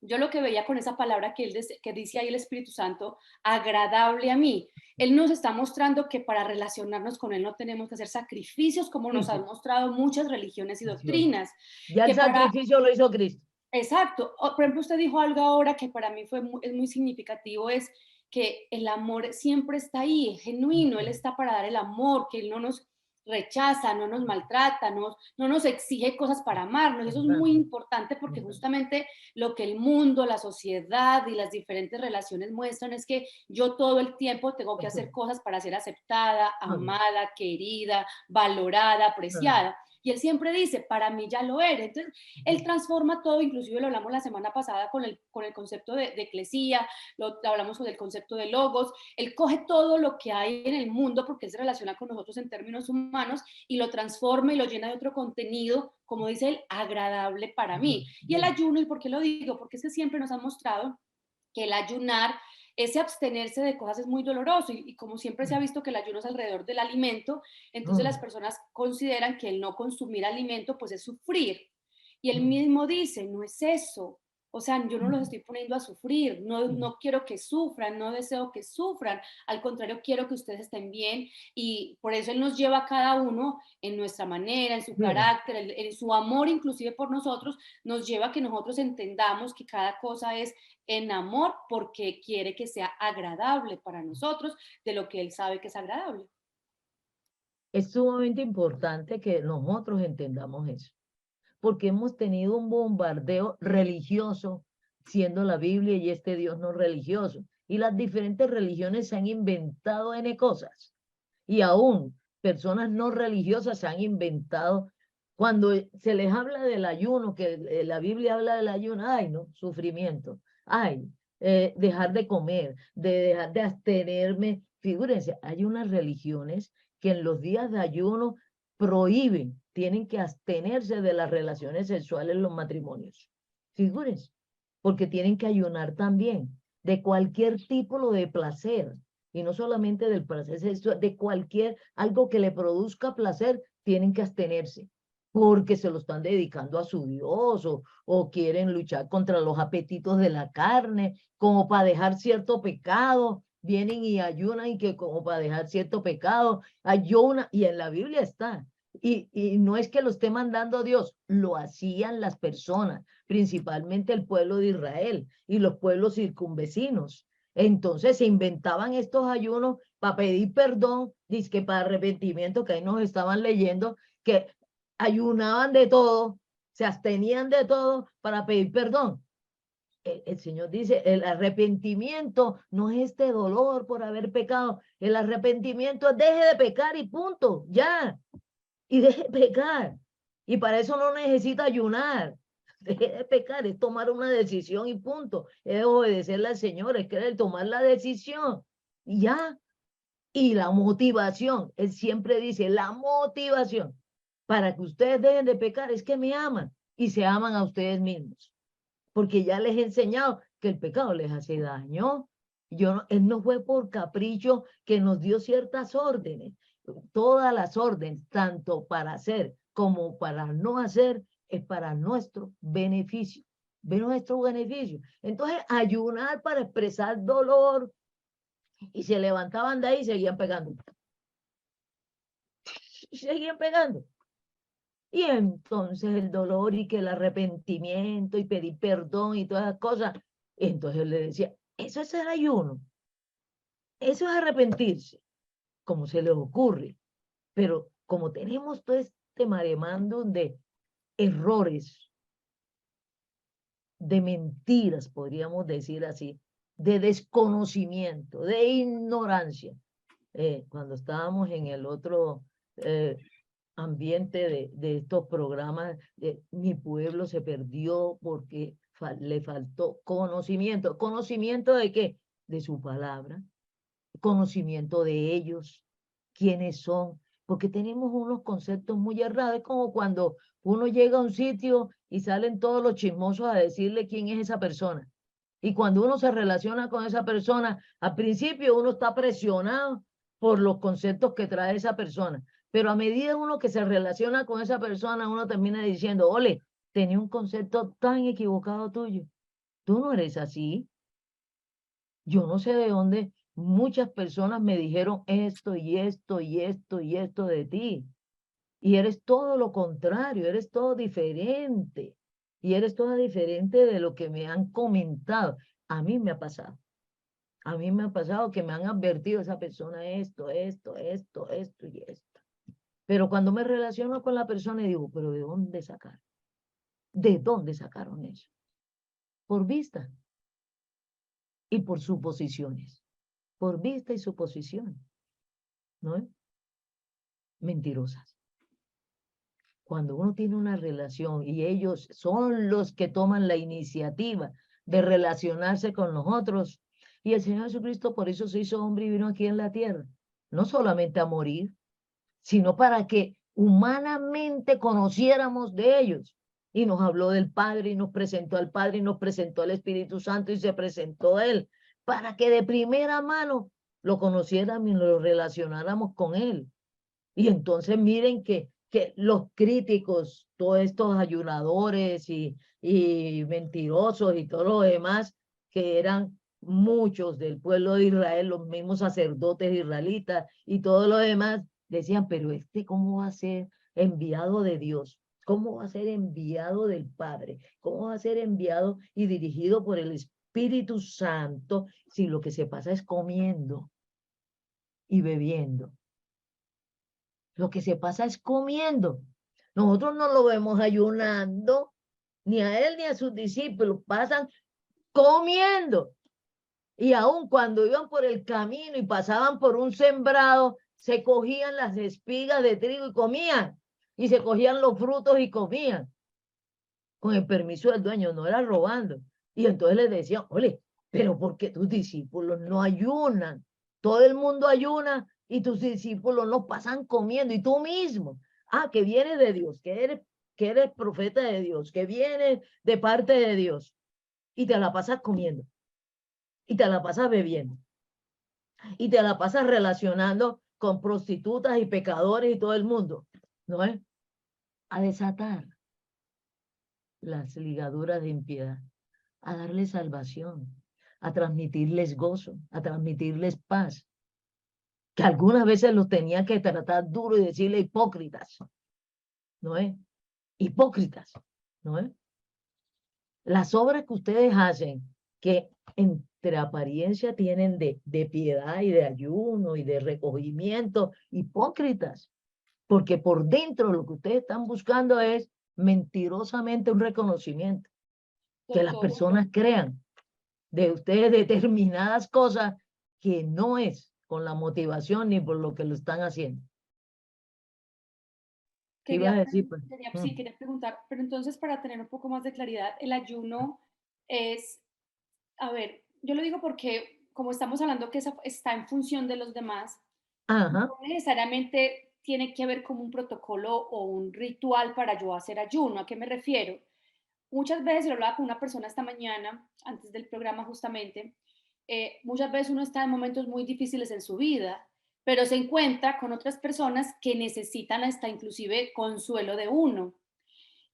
yo lo que veía con esa palabra que dice ahí el Espíritu Santo, agradable a mí, Él nos está mostrando que para relacionarnos con Él no tenemos que hacer sacrificios como nos han mostrado muchas religiones y doctrinas. Ya el Que para, sacrificio lo hizo Cristo. exacto. Por ejemplo, usted dijo algo ahora que para mí es muy significativo, es que el amor siempre está ahí, es genuino, Él está para dar el amor, que Él no nos rechaza, no nos maltrata, no nos exige cosas para amarnos. Eso es muy importante porque justamente lo que el mundo, la sociedad y las diferentes relaciones muestran es que yo todo el tiempo tengo que hacer cosas para ser aceptada, amada, querida, valorada, apreciada. Y él siempre dice, para mí ya lo eres. Entonces, él transforma todo, inclusive lo hablamos la semana pasada con el concepto de eclesía, lo hablamos con el concepto de logos. Él coge todo lo que hay en el mundo, porque él se relaciona con nosotros en términos humanos, y lo transforma y lo llena de otro contenido, como dice él, agradable para mí. Y el ayuno, ¿y por qué lo digo? Porque es que siempre nos han mostrado que el ayunar, ese abstenerse de cosas es muy doloroso y como siempre se ha visto que el ayuno es alrededor del alimento, entonces las personas consideran que el no consumir alimento pues es sufrir. Y él mismo dice, no es eso. O sea, yo no los estoy poniendo a sufrir, no quiero que sufran, no deseo que sufran, al contrario, quiero que ustedes estén bien y por eso Él nos lleva a cada uno en nuestra manera, en su carácter, en su amor inclusive por nosotros, nos lleva a que nosotros entendamos que cada cosa es en amor porque quiere que sea agradable para nosotros de lo que Él sabe que es agradable. Es sumamente importante que nosotros entendamos eso, porque hemos tenido un bombardeo religioso, siendo la Biblia y este Dios no religioso. Y las diferentes religiones se han inventado N cosas. Y aún personas no religiosas se han inventado. Cuando se les habla del ayuno, que la Biblia habla del ayuno, ay, no, sufrimiento. Ay, dejar de comer, de dejar de abstenerme. Figúrense, hay unas religiones que en los días de ayuno prohíben, tienen que abstenerse de las relaciones sexuales en los matrimonios. Figúrense, porque tienen que ayunar también de cualquier tipo de placer, y no solamente del placer sexual, de cualquier, algo que le produzca placer, tienen que abstenerse, porque se lo están dedicando a su Dios, o quieren luchar contra los apetitos de la carne, como para dejar cierto pecado, vienen y ayunan y que como para dejar cierto pecado, ayuna, y en la Biblia está. Y no es que lo esté mandando Dios, lo hacían las personas, principalmente el pueblo de Israel y los pueblos circunvecinos. Entonces se inventaban estos ayunos para pedir perdón, dizque para arrepentimiento, que ahí nos estaban leyendo, que ayunaban de todo, se abstenían de todo para pedir perdón. el Señor dice, el arrepentimiento no es este dolor por haber pecado. El arrepentimiento es deje de pecar y punto, ya. Y deje de pecar. Y para eso no necesita ayunar. Deje de pecar, es tomar una decisión y punto. Es obedecerle al Señor, es querer tomar la decisión. Y ya. Y la motivación, él siempre dice, la motivación para que ustedes dejen de pecar es que me aman y se aman a ustedes mismos. Porque ya les he enseñado que el pecado les hace daño. Él no fue por capricho que nos dio ciertas órdenes. Todas las órdenes, tanto para hacer como para no hacer, es para nuestro beneficio. Ve nuestro beneficio. Entonces, ayunar para expresar dolor, y se levantaban de ahí y seguían pegando. Y seguían pegando. Y entonces el dolor y que el arrepentimiento y pedir perdón y todas las cosas. Entonces él le decía, eso es el ayuno. Eso es arrepentirse, como se les ocurre. Pero como tenemos todo este maremándum de errores, de mentiras, podríamos decir así, de desconocimiento, de ignorancia. Cuando estábamos en el otro ambiente de estos programas, mi pueblo se perdió porque le faltó conocimiento. ¿Conocimiento de qué? De su palabra, conocimiento de ellos, quiénes son, porque tenemos unos conceptos muy errados. Es como cuando uno llega a un sitio y salen todos los chismosos a decirle quién es esa persona. Y cuando uno se relaciona con esa persona, al principio uno está presionado por los conceptos que trae esa persona. Pero a medida uno que se relaciona con esa persona, uno termina diciendo, ole, tenía un concepto tan equivocado tuyo. Tú no eres así. Yo no sé de dónde muchas personas me dijeron esto y esto y esto y esto de ti. Y eres todo lo contrario, eres todo diferente. Y eres toda diferente de lo que me han comentado. A mí me ha pasado. A mí me ha pasado que me han advertido esa persona esto y esto. Pero cuando me relaciono con la persona y digo, pero ¿de dónde sacaron? ¿De dónde sacaron eso? Por vista y por suposiciones. Por vista y suposición. ¿No? Mentirosas. Cuando uno tiene una relación y ellos son los que toman la iniciativa de relacionarse con nosotros, y el Señor Jesucristo por eso se hizo hombre y vino aquí en la tierra, no solamente a morir, sino para que humanamente conociéramos de ellos. Y nos habló del Padre, y nos presentó al Padre, y nos presentó al Espíritu Santo, y se presentó a Él, para que de primera mano lo conociéramos y lo relacionáramos con Él. Y entonces miren que los críticos, todos estos ayunadores y mentirosos y todo lo demás, que eran muchos del pueblo de Israel, los mismos sacerdotes israelitas y todo lo demás, decían, pero ¿cómo va a ser enviado de Dios? ¿Cómo va a ser enviado del Padre? ¿Cómo va a ser enviado y dirigido por el Espíritu Santo si lo que se pasa es comiendo y bebiendo? Lo que se pasa es comiendo. Nosotros no lo vemos ayunando, ni a él ni a sus discípulos, pasan comiendo. Y aun cuando iban por el camino y pasaban por un sembrado, se cogían las espigas de trigo y comían. Y se cogían los frutos y comían. Con el permiso del dueño, no era robando. Y entonces les decían, ole, pero ¿por qué tus discípulos no ayunan? Todo el mundo ayuna y tus discípulos no pasan comiendo. Y tú mismo, que vienes de Dios, que eres profeta de Dios, que vienes de parte de Dios. Y te la pasas comiendo. Y te la pasas bebiendo. Y te la pasas relacionando con prostitutas y pecadores y todo el mundo. ¿No es? A desatar las ligaduras de impiedad, a darles salvación, a transmitirles gozo, a transmitirles paz, que algunas veces los tenía que tratar duro y decirle hipócritas, ¿no es? Hipócritas, ¿no es? Las obras que ustedes hacen, que entre apariencia tienen de piedad y de ayuno y de recogimiento, hipócritas, porque por dentro lo que ustedes están buscando es mentirosamente un reconocimiento. que las Doctor, personas crean de ustedes determinadas cosas que no es con la motivación ni por lo que lo están haciendo. ¿Qué ibas a decir, pues? sí, quería preguntar, pero entonces para tener un poco más de claridad, el ayuno es, a ver, yo lo digo porque como estamos hablando que está en función de los demás, Ajá, no necesariamente tiene que haber como un protocolo o un ritual para yo hacer ayuno. ¿A qué me refiero? Muchas veces, lo hablaba con una persona esta mañana, antes del programa justamente, muchas veces uno está en momentos muy difíciles en su vida, pero se encuentra con otras personas que necesitan hasta inclusive consuelo de uno.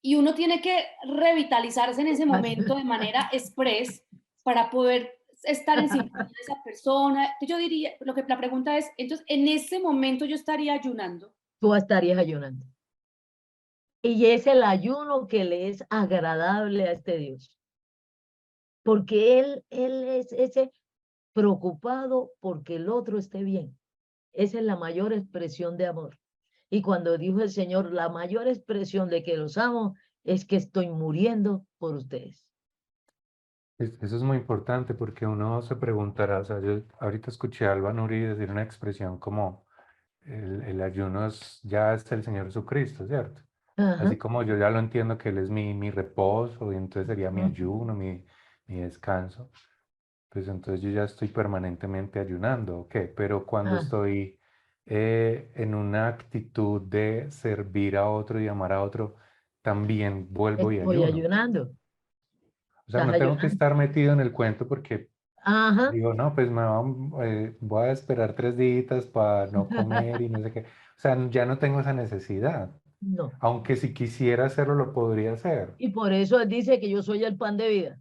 Y uno tiene que revitalizarse en ese momento de manera express para poder estar en sintonía de esa persona. Entonces yo diría, la pregunta es, entonces en ese momento yo estaría ayunando. tú estarías ayunando. Y es el ayuno que le es agradable a este Dios. Porque él es ese preocupado porque el otro esté bien. Esa es la mayor expresión de amor. Y cuando dijo el Señor, la mayor expresión de que los amo es que estoy muriendo por ustedes. Eso es muy importante porque uno se preguntará, o sea, yo ahorita escuché a Alba Nuri decir una expresión como el ayuno ya es el Señor Jesucristo, ¿cierto? Ajá. Así como yo ya lo entiendo que Él es mi reposo y entonces sería mi Ujú. ayuno, mi descanso, pues entonces yo ya estoy permanentemente ayunando, ¿ok? Pero cuando Ah, estoy en una actitud de servir a otro y amar a otro, también vuelvo y estoy ayuno. ayunando. O sea, Estás no tengo que ayunando. estar metido en el cuento porque Ajá. digo, no, pues voy a esperar 3 días para no comer y no sé qué. O sea, ya no tengo esa necesidad. No. Aunque si quisiera hacerlo, lo podría hacer. Y por eso él dice que yo soy el pan de vida.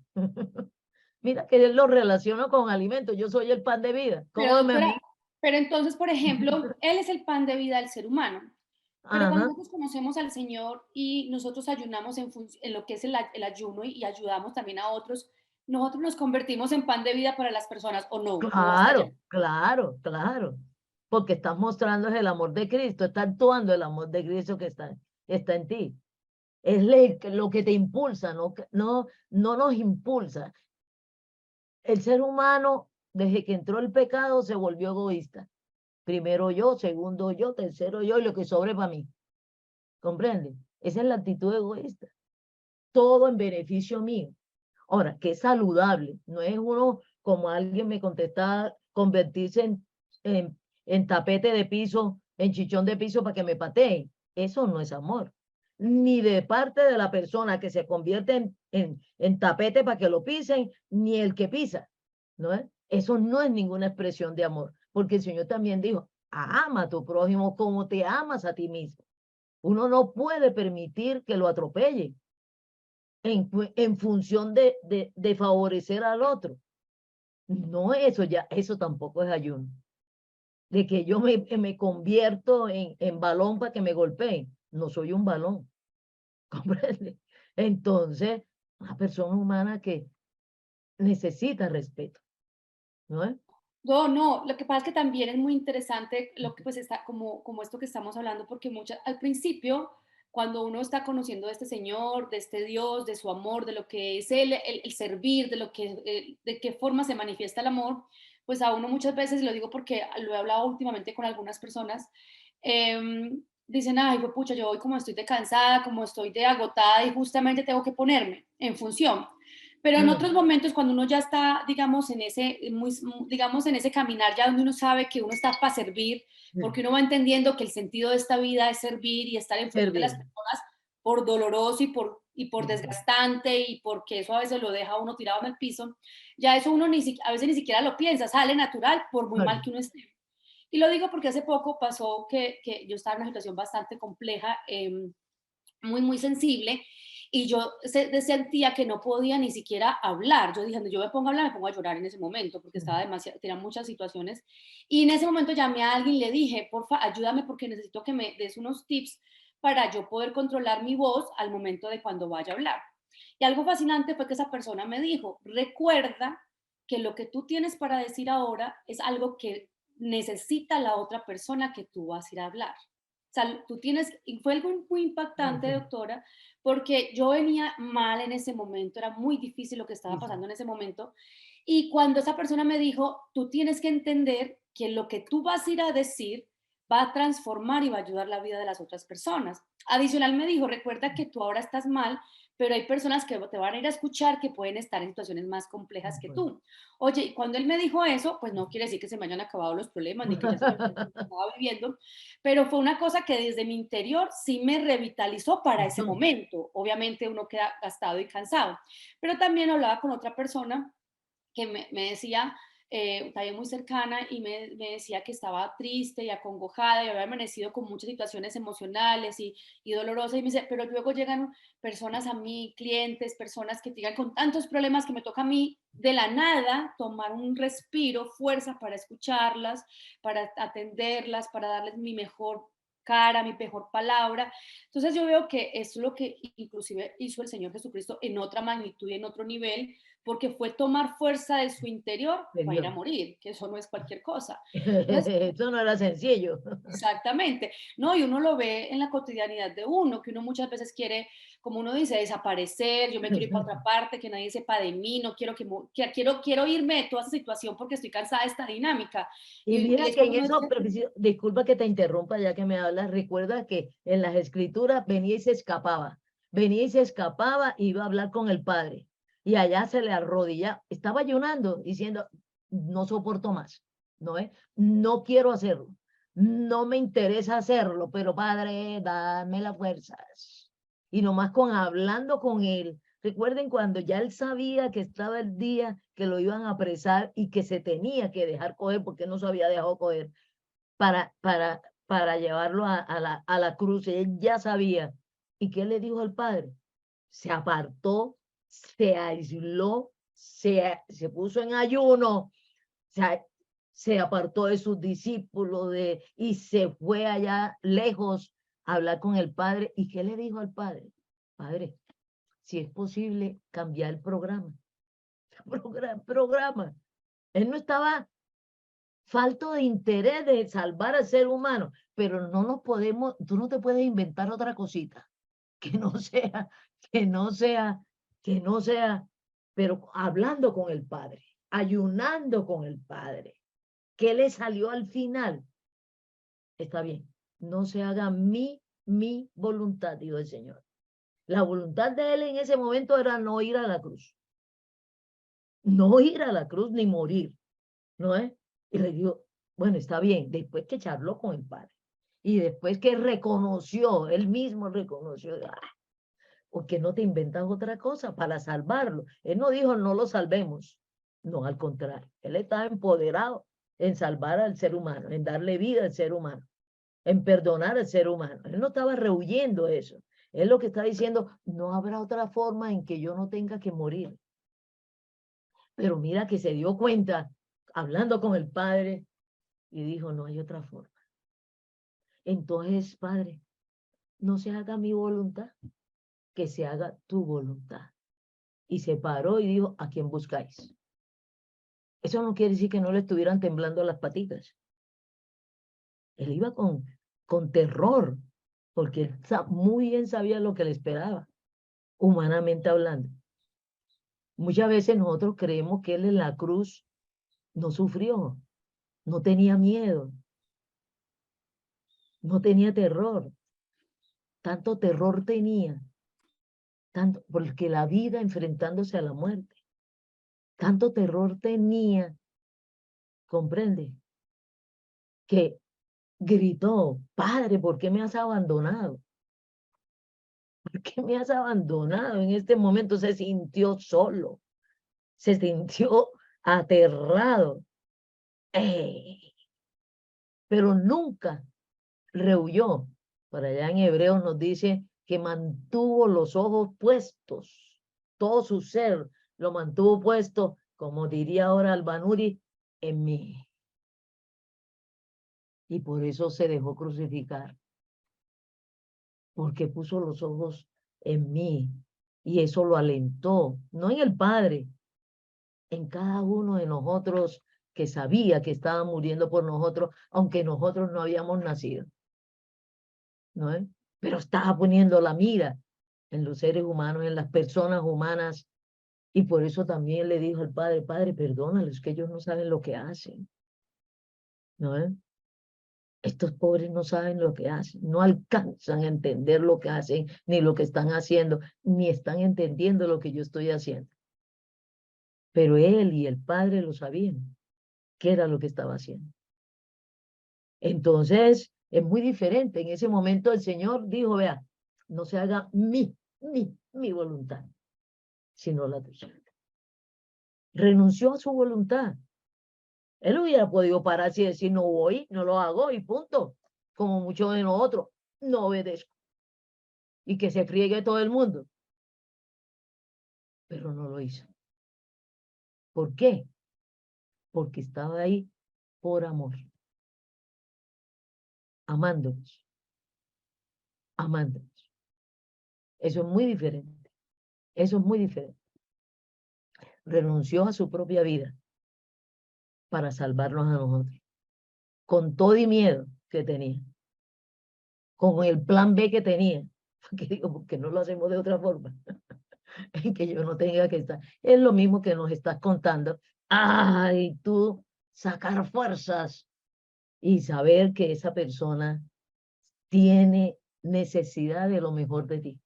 Mira que él lo relaciono con alimentos. Yo soy el pan de vida. Pero Cómeme a doctora, mí. pero entonces, por ejemplo, Él es el pan de vida del ser humano. Pero cuando Ajá. nosotros conocemos al Señor y nosotros ayunamos en lo que es el ayuno y ayudamos también a otros, nosotros nos convertimos en pan de vida para las personas o no, no hasta allá. Claro, claro, claro. Porque estás mostrando el amor de Cristo, está actuando el amor de Cristo que está en ti. Es lo que te impulsa, no nos impulsa. El ser humano, desde que entró el pecado, se volvió egoísta. Primero yo, segundo yo, tercero yo y lo que sobre para mí. ¿Comprende? Esa es la actitud egoísta. Todo en beneficio mío. Ahora, que es saludable, no es uno, como alguien me contestaba, convertirse en tapete de piso, en chichón de piso para que me pateen. Eso no es amor. Ni de parte de la persona que se convierte en tapete para que lo pisen, ni el que pisa. ¿No es? Eso no es ninguna expresión de amor, porque el Señor también dijo, ama a tu prójimo como te amas a ti mismo. Uno no puede permitir que lo atropelle en función de favorecer al otro. No, eso tampoco es ayuno. De que yo me convierto en balón para que me golpeen. No soy un balón, ¿comprende? Entonces, una persona humana que necesita respeto, ¿no es? No, no, lo que pasa es que también es muy interesante lo que pues está como esto que estamos hablando, porque al principio, cuando uno está conociendo de este Señor, de este Dios, de su amor, de lo que es el servir, de qué forma se manifiesta el amor, pues a uno muchas veces, y lo digo porque lo he hablado últimamente con algunas personas, dicen, ay, pues, pucha, yo hoy como estoy de cansada, como estoy de agotada y justamente tengo que ponerme en función. Pero en otros momentos, cuando uno ya está, digamos, digamos, en ese caminar, ya donde uno sabe que uno está para servir, porque uno va entendiendo que el sentido de esta vida es servir y estar en frente de las Servir. personas por doloroso y por desgastante y porque eso a veces lo deja a uno tirado en el piso, ya eso uno a veces ni siquiera lo piensa, sale natural por muy mal que uno esté. Y lo digo porque hace poco pasó que yo estaba en una situación bastante compleja, muy, muy sensible, y yo sentía que no podía ni siquiera hablar. Yo dije, cuando yo me pongo a hablar, me pongo a llorar en ese momento, porque estaba tenía muchas situaciones. Y en ese momento llamé a alguien y le dije, porfa, ayúdame porque necesito que me des unos tips para yo poder controlar mi voz al momento de cuando vaya a hablar. Y algo fascinante fue que esa persona me dijo, recuerda que lo que tú tienes para decir ahora es algo que necesita la otra persona que tú vas a ir a hablar. tú tienes, y fue algo muy impactante, doctora, porque yo venía mal en ese momento, era muy difícil lo que estaba pasando en ese momento, y cuando esa persona me dijo, tú tienes que entender que lo que tú vas a ir a decir va a transformar y va a ayudar la vida de las otras personas. Adicional me dijo, recuerda que tú ahora estás mal, pero hay personas que te van a ir a escuchar que pueden estar en situaciones más complejas que tú. Oye, y cuando él me dijo eso, pues no quiere decir que se me hayan acabado los problemas, ni que ya se me estaba viviendo, pero fue una cosa que desde mi interior sí me revitalizó para ese momento. Obviamente uno queda gastado y cansado, pero también hablaba con otra persona que me decía, también muy cercana, y me decía que estaba triste y acongojada y había amanecido con muchas situaciones emocionales y dolorosas, y me dice, pero luego llegan personas a mí, clientes, personas que llegan con tantos problemas que me toca a mí de la nada tomar un respiro, fuerza para escucharlas, para atenderlas, para darles mi mejor cara, mi mejor palabra. Entonces yo veo que eso es lo que inclusive hizo el Señor Jesucristo en otra magnitud y en otro nivel, porque fue tomar fuerza de su interior para ir a morir, que eso no es cualquier cosa. Entonces, eso no era sencillo. exactamente, ¿no? Y uno lo ve en la cotidianidad de uno, que uno muchas veces quiere, como uno dice, desaparecer, yo me quiero ir para otra parte, que nadie sepa de mí, no quiero quiero irme de toda esa situación porque estoy cansada de esta dinámica. Y mira es que en cuando uno eso, dice, disculpa que te interrumpa ya que me hablas, recuerda que en las escrituras venía y se escapaba, iba a hablar con el Padre, y allá se le arrodillaba, estaba ayunando, diciendo, no soporto más, ¿no es? No quiero hacerlo, no me interesa hacerlo, pero Padre, dame las fuerzas. Y nomás hablando con él, recuerden cuando ya él sabía que estaba el día que lo iban a apresar y que se tenía que dejar coger porque no se había dejado coger para llevarlo a la cruz. Él ya sabía. ¿Y qué le dijo al Padre? Se apartó, se aisló, se puso en ayuno, se apartó de sus discípulos y se fue allá lejos a hablar con el Padre. ¿Y qué le dijo al Padre? Padre, si es posible cambiar el programa. Programa. Él no estaba falto de interés de salvar al ser humano, pero no nos podemos, tú no te puedes inventar otra cosita que no sea, que no sea, que no sea, pero hablando con el Padre, ayunando con el Padre. ¿Qué le salió al final? Está bien, no se haga mi voluntad, dijo el Señor. La voluntad de él en ese momento era no ir a la cruz. No ir a la cruz ni morir, ¿no es? Y le digo, bueno, está bien, después que charló con el Padre y después que reconoció, él mismo reconoció, porque no te inventas otra cosa para salvarlo. Él no dijo, no lo salvemos, no, al contrario, él estaba empoderado en salvar al ser humano, en darle vida al ser humano, en perdonar al ser humano. Él no estaba rehuyendo eso. Él lo que está diciendo, no habrá otra forma en que yo no tenga que morir. Pero mira que se dio cuenta, hablando con el Padre, y dijo, no hay otra forma. Entonces, Padre, no se haga mi voluntad, que se haga tu voluntad. Y se paró y dijo, ¿a quién buscáis? Eso no quiere decir que no le estuvieran temblando las patitas. Él iba con terror, porque él muy bien sabía lo que le esperaba, humanamente hablando. Muchas veces nosotros creemos que él en la cruz no sufrió, no tenía miedo, no tenía terror. Tanto terror tenía, tanto, porque la vida enfrentándose a la muerte, tanto terror tenía, comprende, que gritó, Padre, ¿por qué me has abandonado? ¿Por qué me has abandonado? En este momento se sintió solo, se sintió aterrado, pero nunca rehuyó. Por allá en Hebreo nos dice que mantuvo los ojos puestos, todo su ser lo mantuvo puesto, como diría ahora Albanuri, en mí. Y por eso se dejó crucificar, porque puso los ojos en mí. Y eso lo alentó, no en el Padre, en cada uno de nosotros que sabía que estaba muriendo por nosotros, aunque nosotros no habíamos nacido. ¿no es? Pero estaba poniendo la mira en los seres humanos, en las personas humanas, y por eso también le dijo al Padre, Padre, perdónalos, que ellos no saben lo que hacen, ¿no es? Estos pobres no saben lo que hacen, no alcanzan a entender lo que hacen, ni lo que están haciendo, ni están entendiendo lo que yo estoy haciendo. Pero él y el Padre lo sabían, qué era lo que estaba haciendo. Entonces, es muy diferente. En ese momento el Señor dijo, vea, no se haga mi voluntad, sino la tuya. Renunció a su voluntad. Él hubiera podido pararse y decir, no voy, no lo hago y punto. Como muchos de nosotros, no obedezco. Y que se friegue todo el mundo. Pero no lo hizo. ¿Por qué? Porque estaba ahí por amor. Amándonos. Amándonos. Eso es muy diferente. Eso es muy diferente. Renunció a su propia vida para salvarnos a nosotros. Con todo y miedo que tenía. Con el plan B que tenía. Porque digo, porque no lo hacemos de otra forma. En que yo no tenga que estar. Es lo mismo que nos estás contando. Ay, tú sacar fuerzas y saber que esa persona tiene necesidad de lo mejor de ti.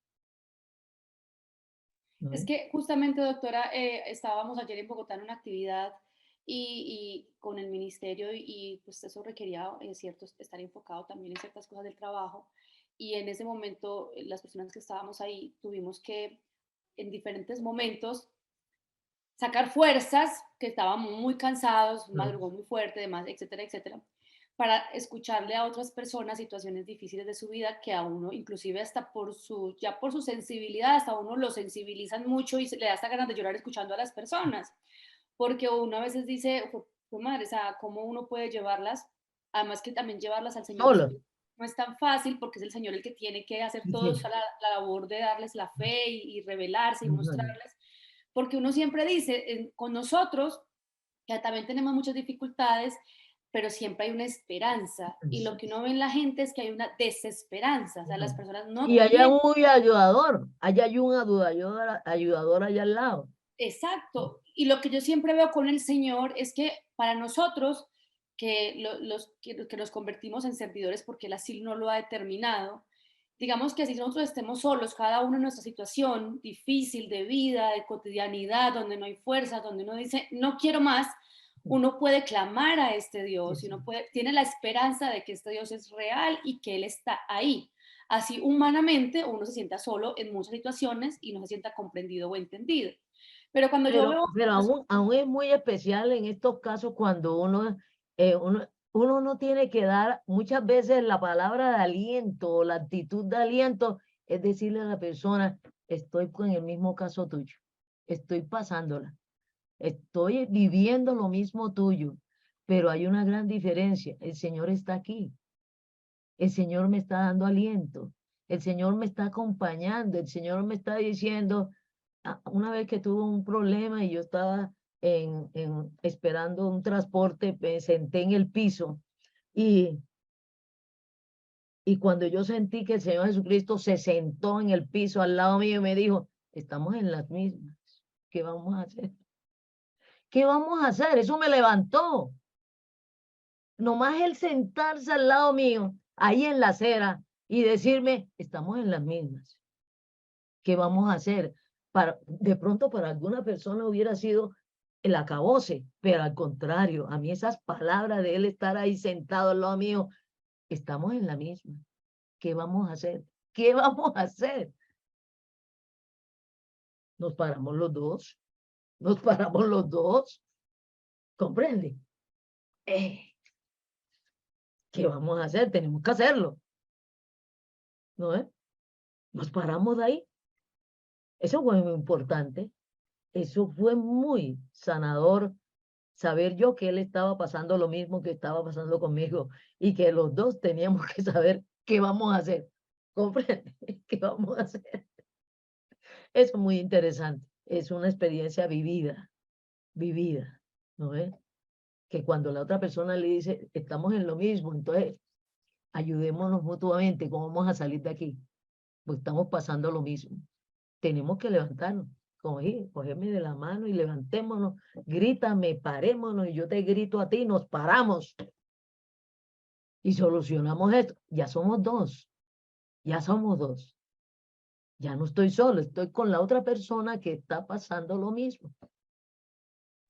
¿No? Es que justamente, doctora, estábamos ayer en Bogotá en una actividad y con el ministerio y pues eso requería cierto, estar enfocado también en ciertas cosas del trabajo y en ese momento las personas que estábamos ahí tuvimos que en diferentes momentos sacar fuerzas, que estábamos muy cansados, madrugó muy fuerte, demás, etcétera, etcétera, para escucharle a otras personas situaciones difíciles de su vida que a uno, inclusive hasta ya por su sensibilidad, hasta uno lo sensibilizan mucho y le da hasta ganas de llorar escuchando a las personas, porque uno a veces dice, pues madre, o sea, ¿cómo uno puede llevarlas? Además que también llevarlas al Señor Solo. no es tan fácil porque es el Señor el que tiene que hacer todo la labor de darles la fe y revelarse y mostrarles, porque uno siempre dice, con nosotros, que también tenemos muchas dificultades, pero siempre hay una esperanza. Y lo que uno ve en la gente es que hay una desesperanza. O sea, las personas no Y allá quieren. un ayudador, allá hay un ayudador allá al lado. Exacto. Y lo que yo siempre veo con el Señor es que para nosotros, que nos convertimos en servidores porque Él así no lo ha determinado, digamos que así nosotros estemos solos, cada uno en nuestra situación difícil de vida, de cotidianidad, donde no hay fuerza, donde uno dice, no quiero más, uno puede clamar a este Dios y uno tiene la esperanza de que este Dios es real y que Él está ahí. Así humanamente uno se sienta solo en muchas situaciones y no se sienta comprendido o entendido. Pero cuando yo veo... Pero aún es muy especial en estos casos cuando uno no tiene que dar muchas veces la palabra de aliento o la actitud de aliento, es decirle a la persona, estoy con el mismo caso tuyo, estoy pasándola, estoy viviendo lo mismo tuyo, pero hay una gran diferencia, el Señor está aquí, el Señor me está dando aliento, el Señor me está acompañando, el Señor me está diciendo, una vez que tuve un problema y yo estaba esperando un transporte, me senté en el piso y cuando yo sentí que el Señor Jesucristo se sentó en el piso al lado mío y me dijo, estamos en las mismas, ¿qué vamos a hacer? ¿Qué vamos a hacer? Eso me levantó. Nomás el sentarse al lado mío, ahí en la acera, y decirme, estamos en las mismas. ¿Qué vamos a hacer? De pronto para alguna persona hubiera sido el acabose, pero al contrario, a mí esas palabras de él estar ahí sentado al lado mío, estamos en la misma. ¿Qué vamos a hacer? ¿Qué vamos a hacer? Nos paramos los dos. Nos paramos los dos. ¿Comprende? ¿Qué vamos a hacer? Tenemos que hacerlo. ¿No es? Nos paramos de ahí. Eso fue muy importante. Eso fue muy sanador. Saber yo que él estaba pasando lo mismo que estaba pasando conmigo y que los dos teníamos que saber qué vamos a hacer. ¿Comprende? ¿Qué vamos a hacer? Eso es muy interesante. Es una experiencia vivida, ¿no es? Que cuando la otra persona le dice, estamos en lo mismo, entonces ayudémonos mutuamente. ¿Cómo vamos a salir de aquí? Pues estamos pasando lo mismo. Tenemos que levantarnos. Cógeme de la mano y levantémonos. Grítame, parémonos y yo te grito a ti, nos paramos. Y solucionamos esto. Ya somos dos. Ya somos dos. Ya no estoy solo, estoy con la otra persona que está pasando lo mismo.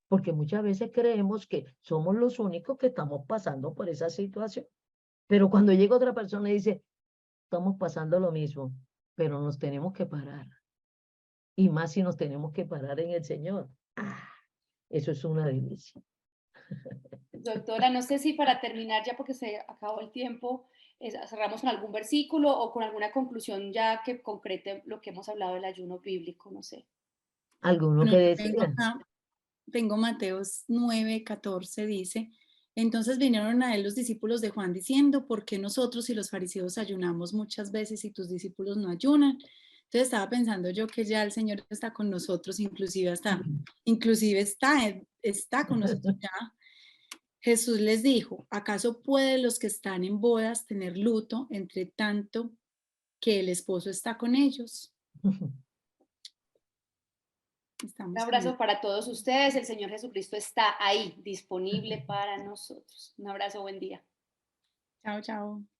Porque muchas veces creemos que somos los únicos que estamos pasando por esa situación. Pero cuando llega otra persona y dice, estamos pasando lo mismo, pero nos tenemos que parar. Y más si nos tenemos que parar en el Señor. Ah, eso es una delicia. Doctora, no sé si para terminar ya porque se acabó el tiempo, cerramos con algún versículo o con alguna conclusión ya que concrete lo que hemos hablado del ayuno bíblico, no sé. ¿Alguno Bueno, que yo decía? tengo Mateos 9:14, dice, entonces vinieron a él los discípulos de Juan diciendo, ¿por qué nosotros y los fariseos ayunamos muchas veces y tus discípulos no ayunan? Entonces estaba pensando yo que ya el Señor está con nosotros, inclusive está con nosotros ya. Jesús les dijo, ¿acaso pueden los que están en bodas tener luto entre tanto que el esposo está con ellos? Un Estamos con él. abrazo para todos ustedes. El Señor Jesucristo está ahí, disponible para nosotros. Un abrazo, buen día. Chao, chao.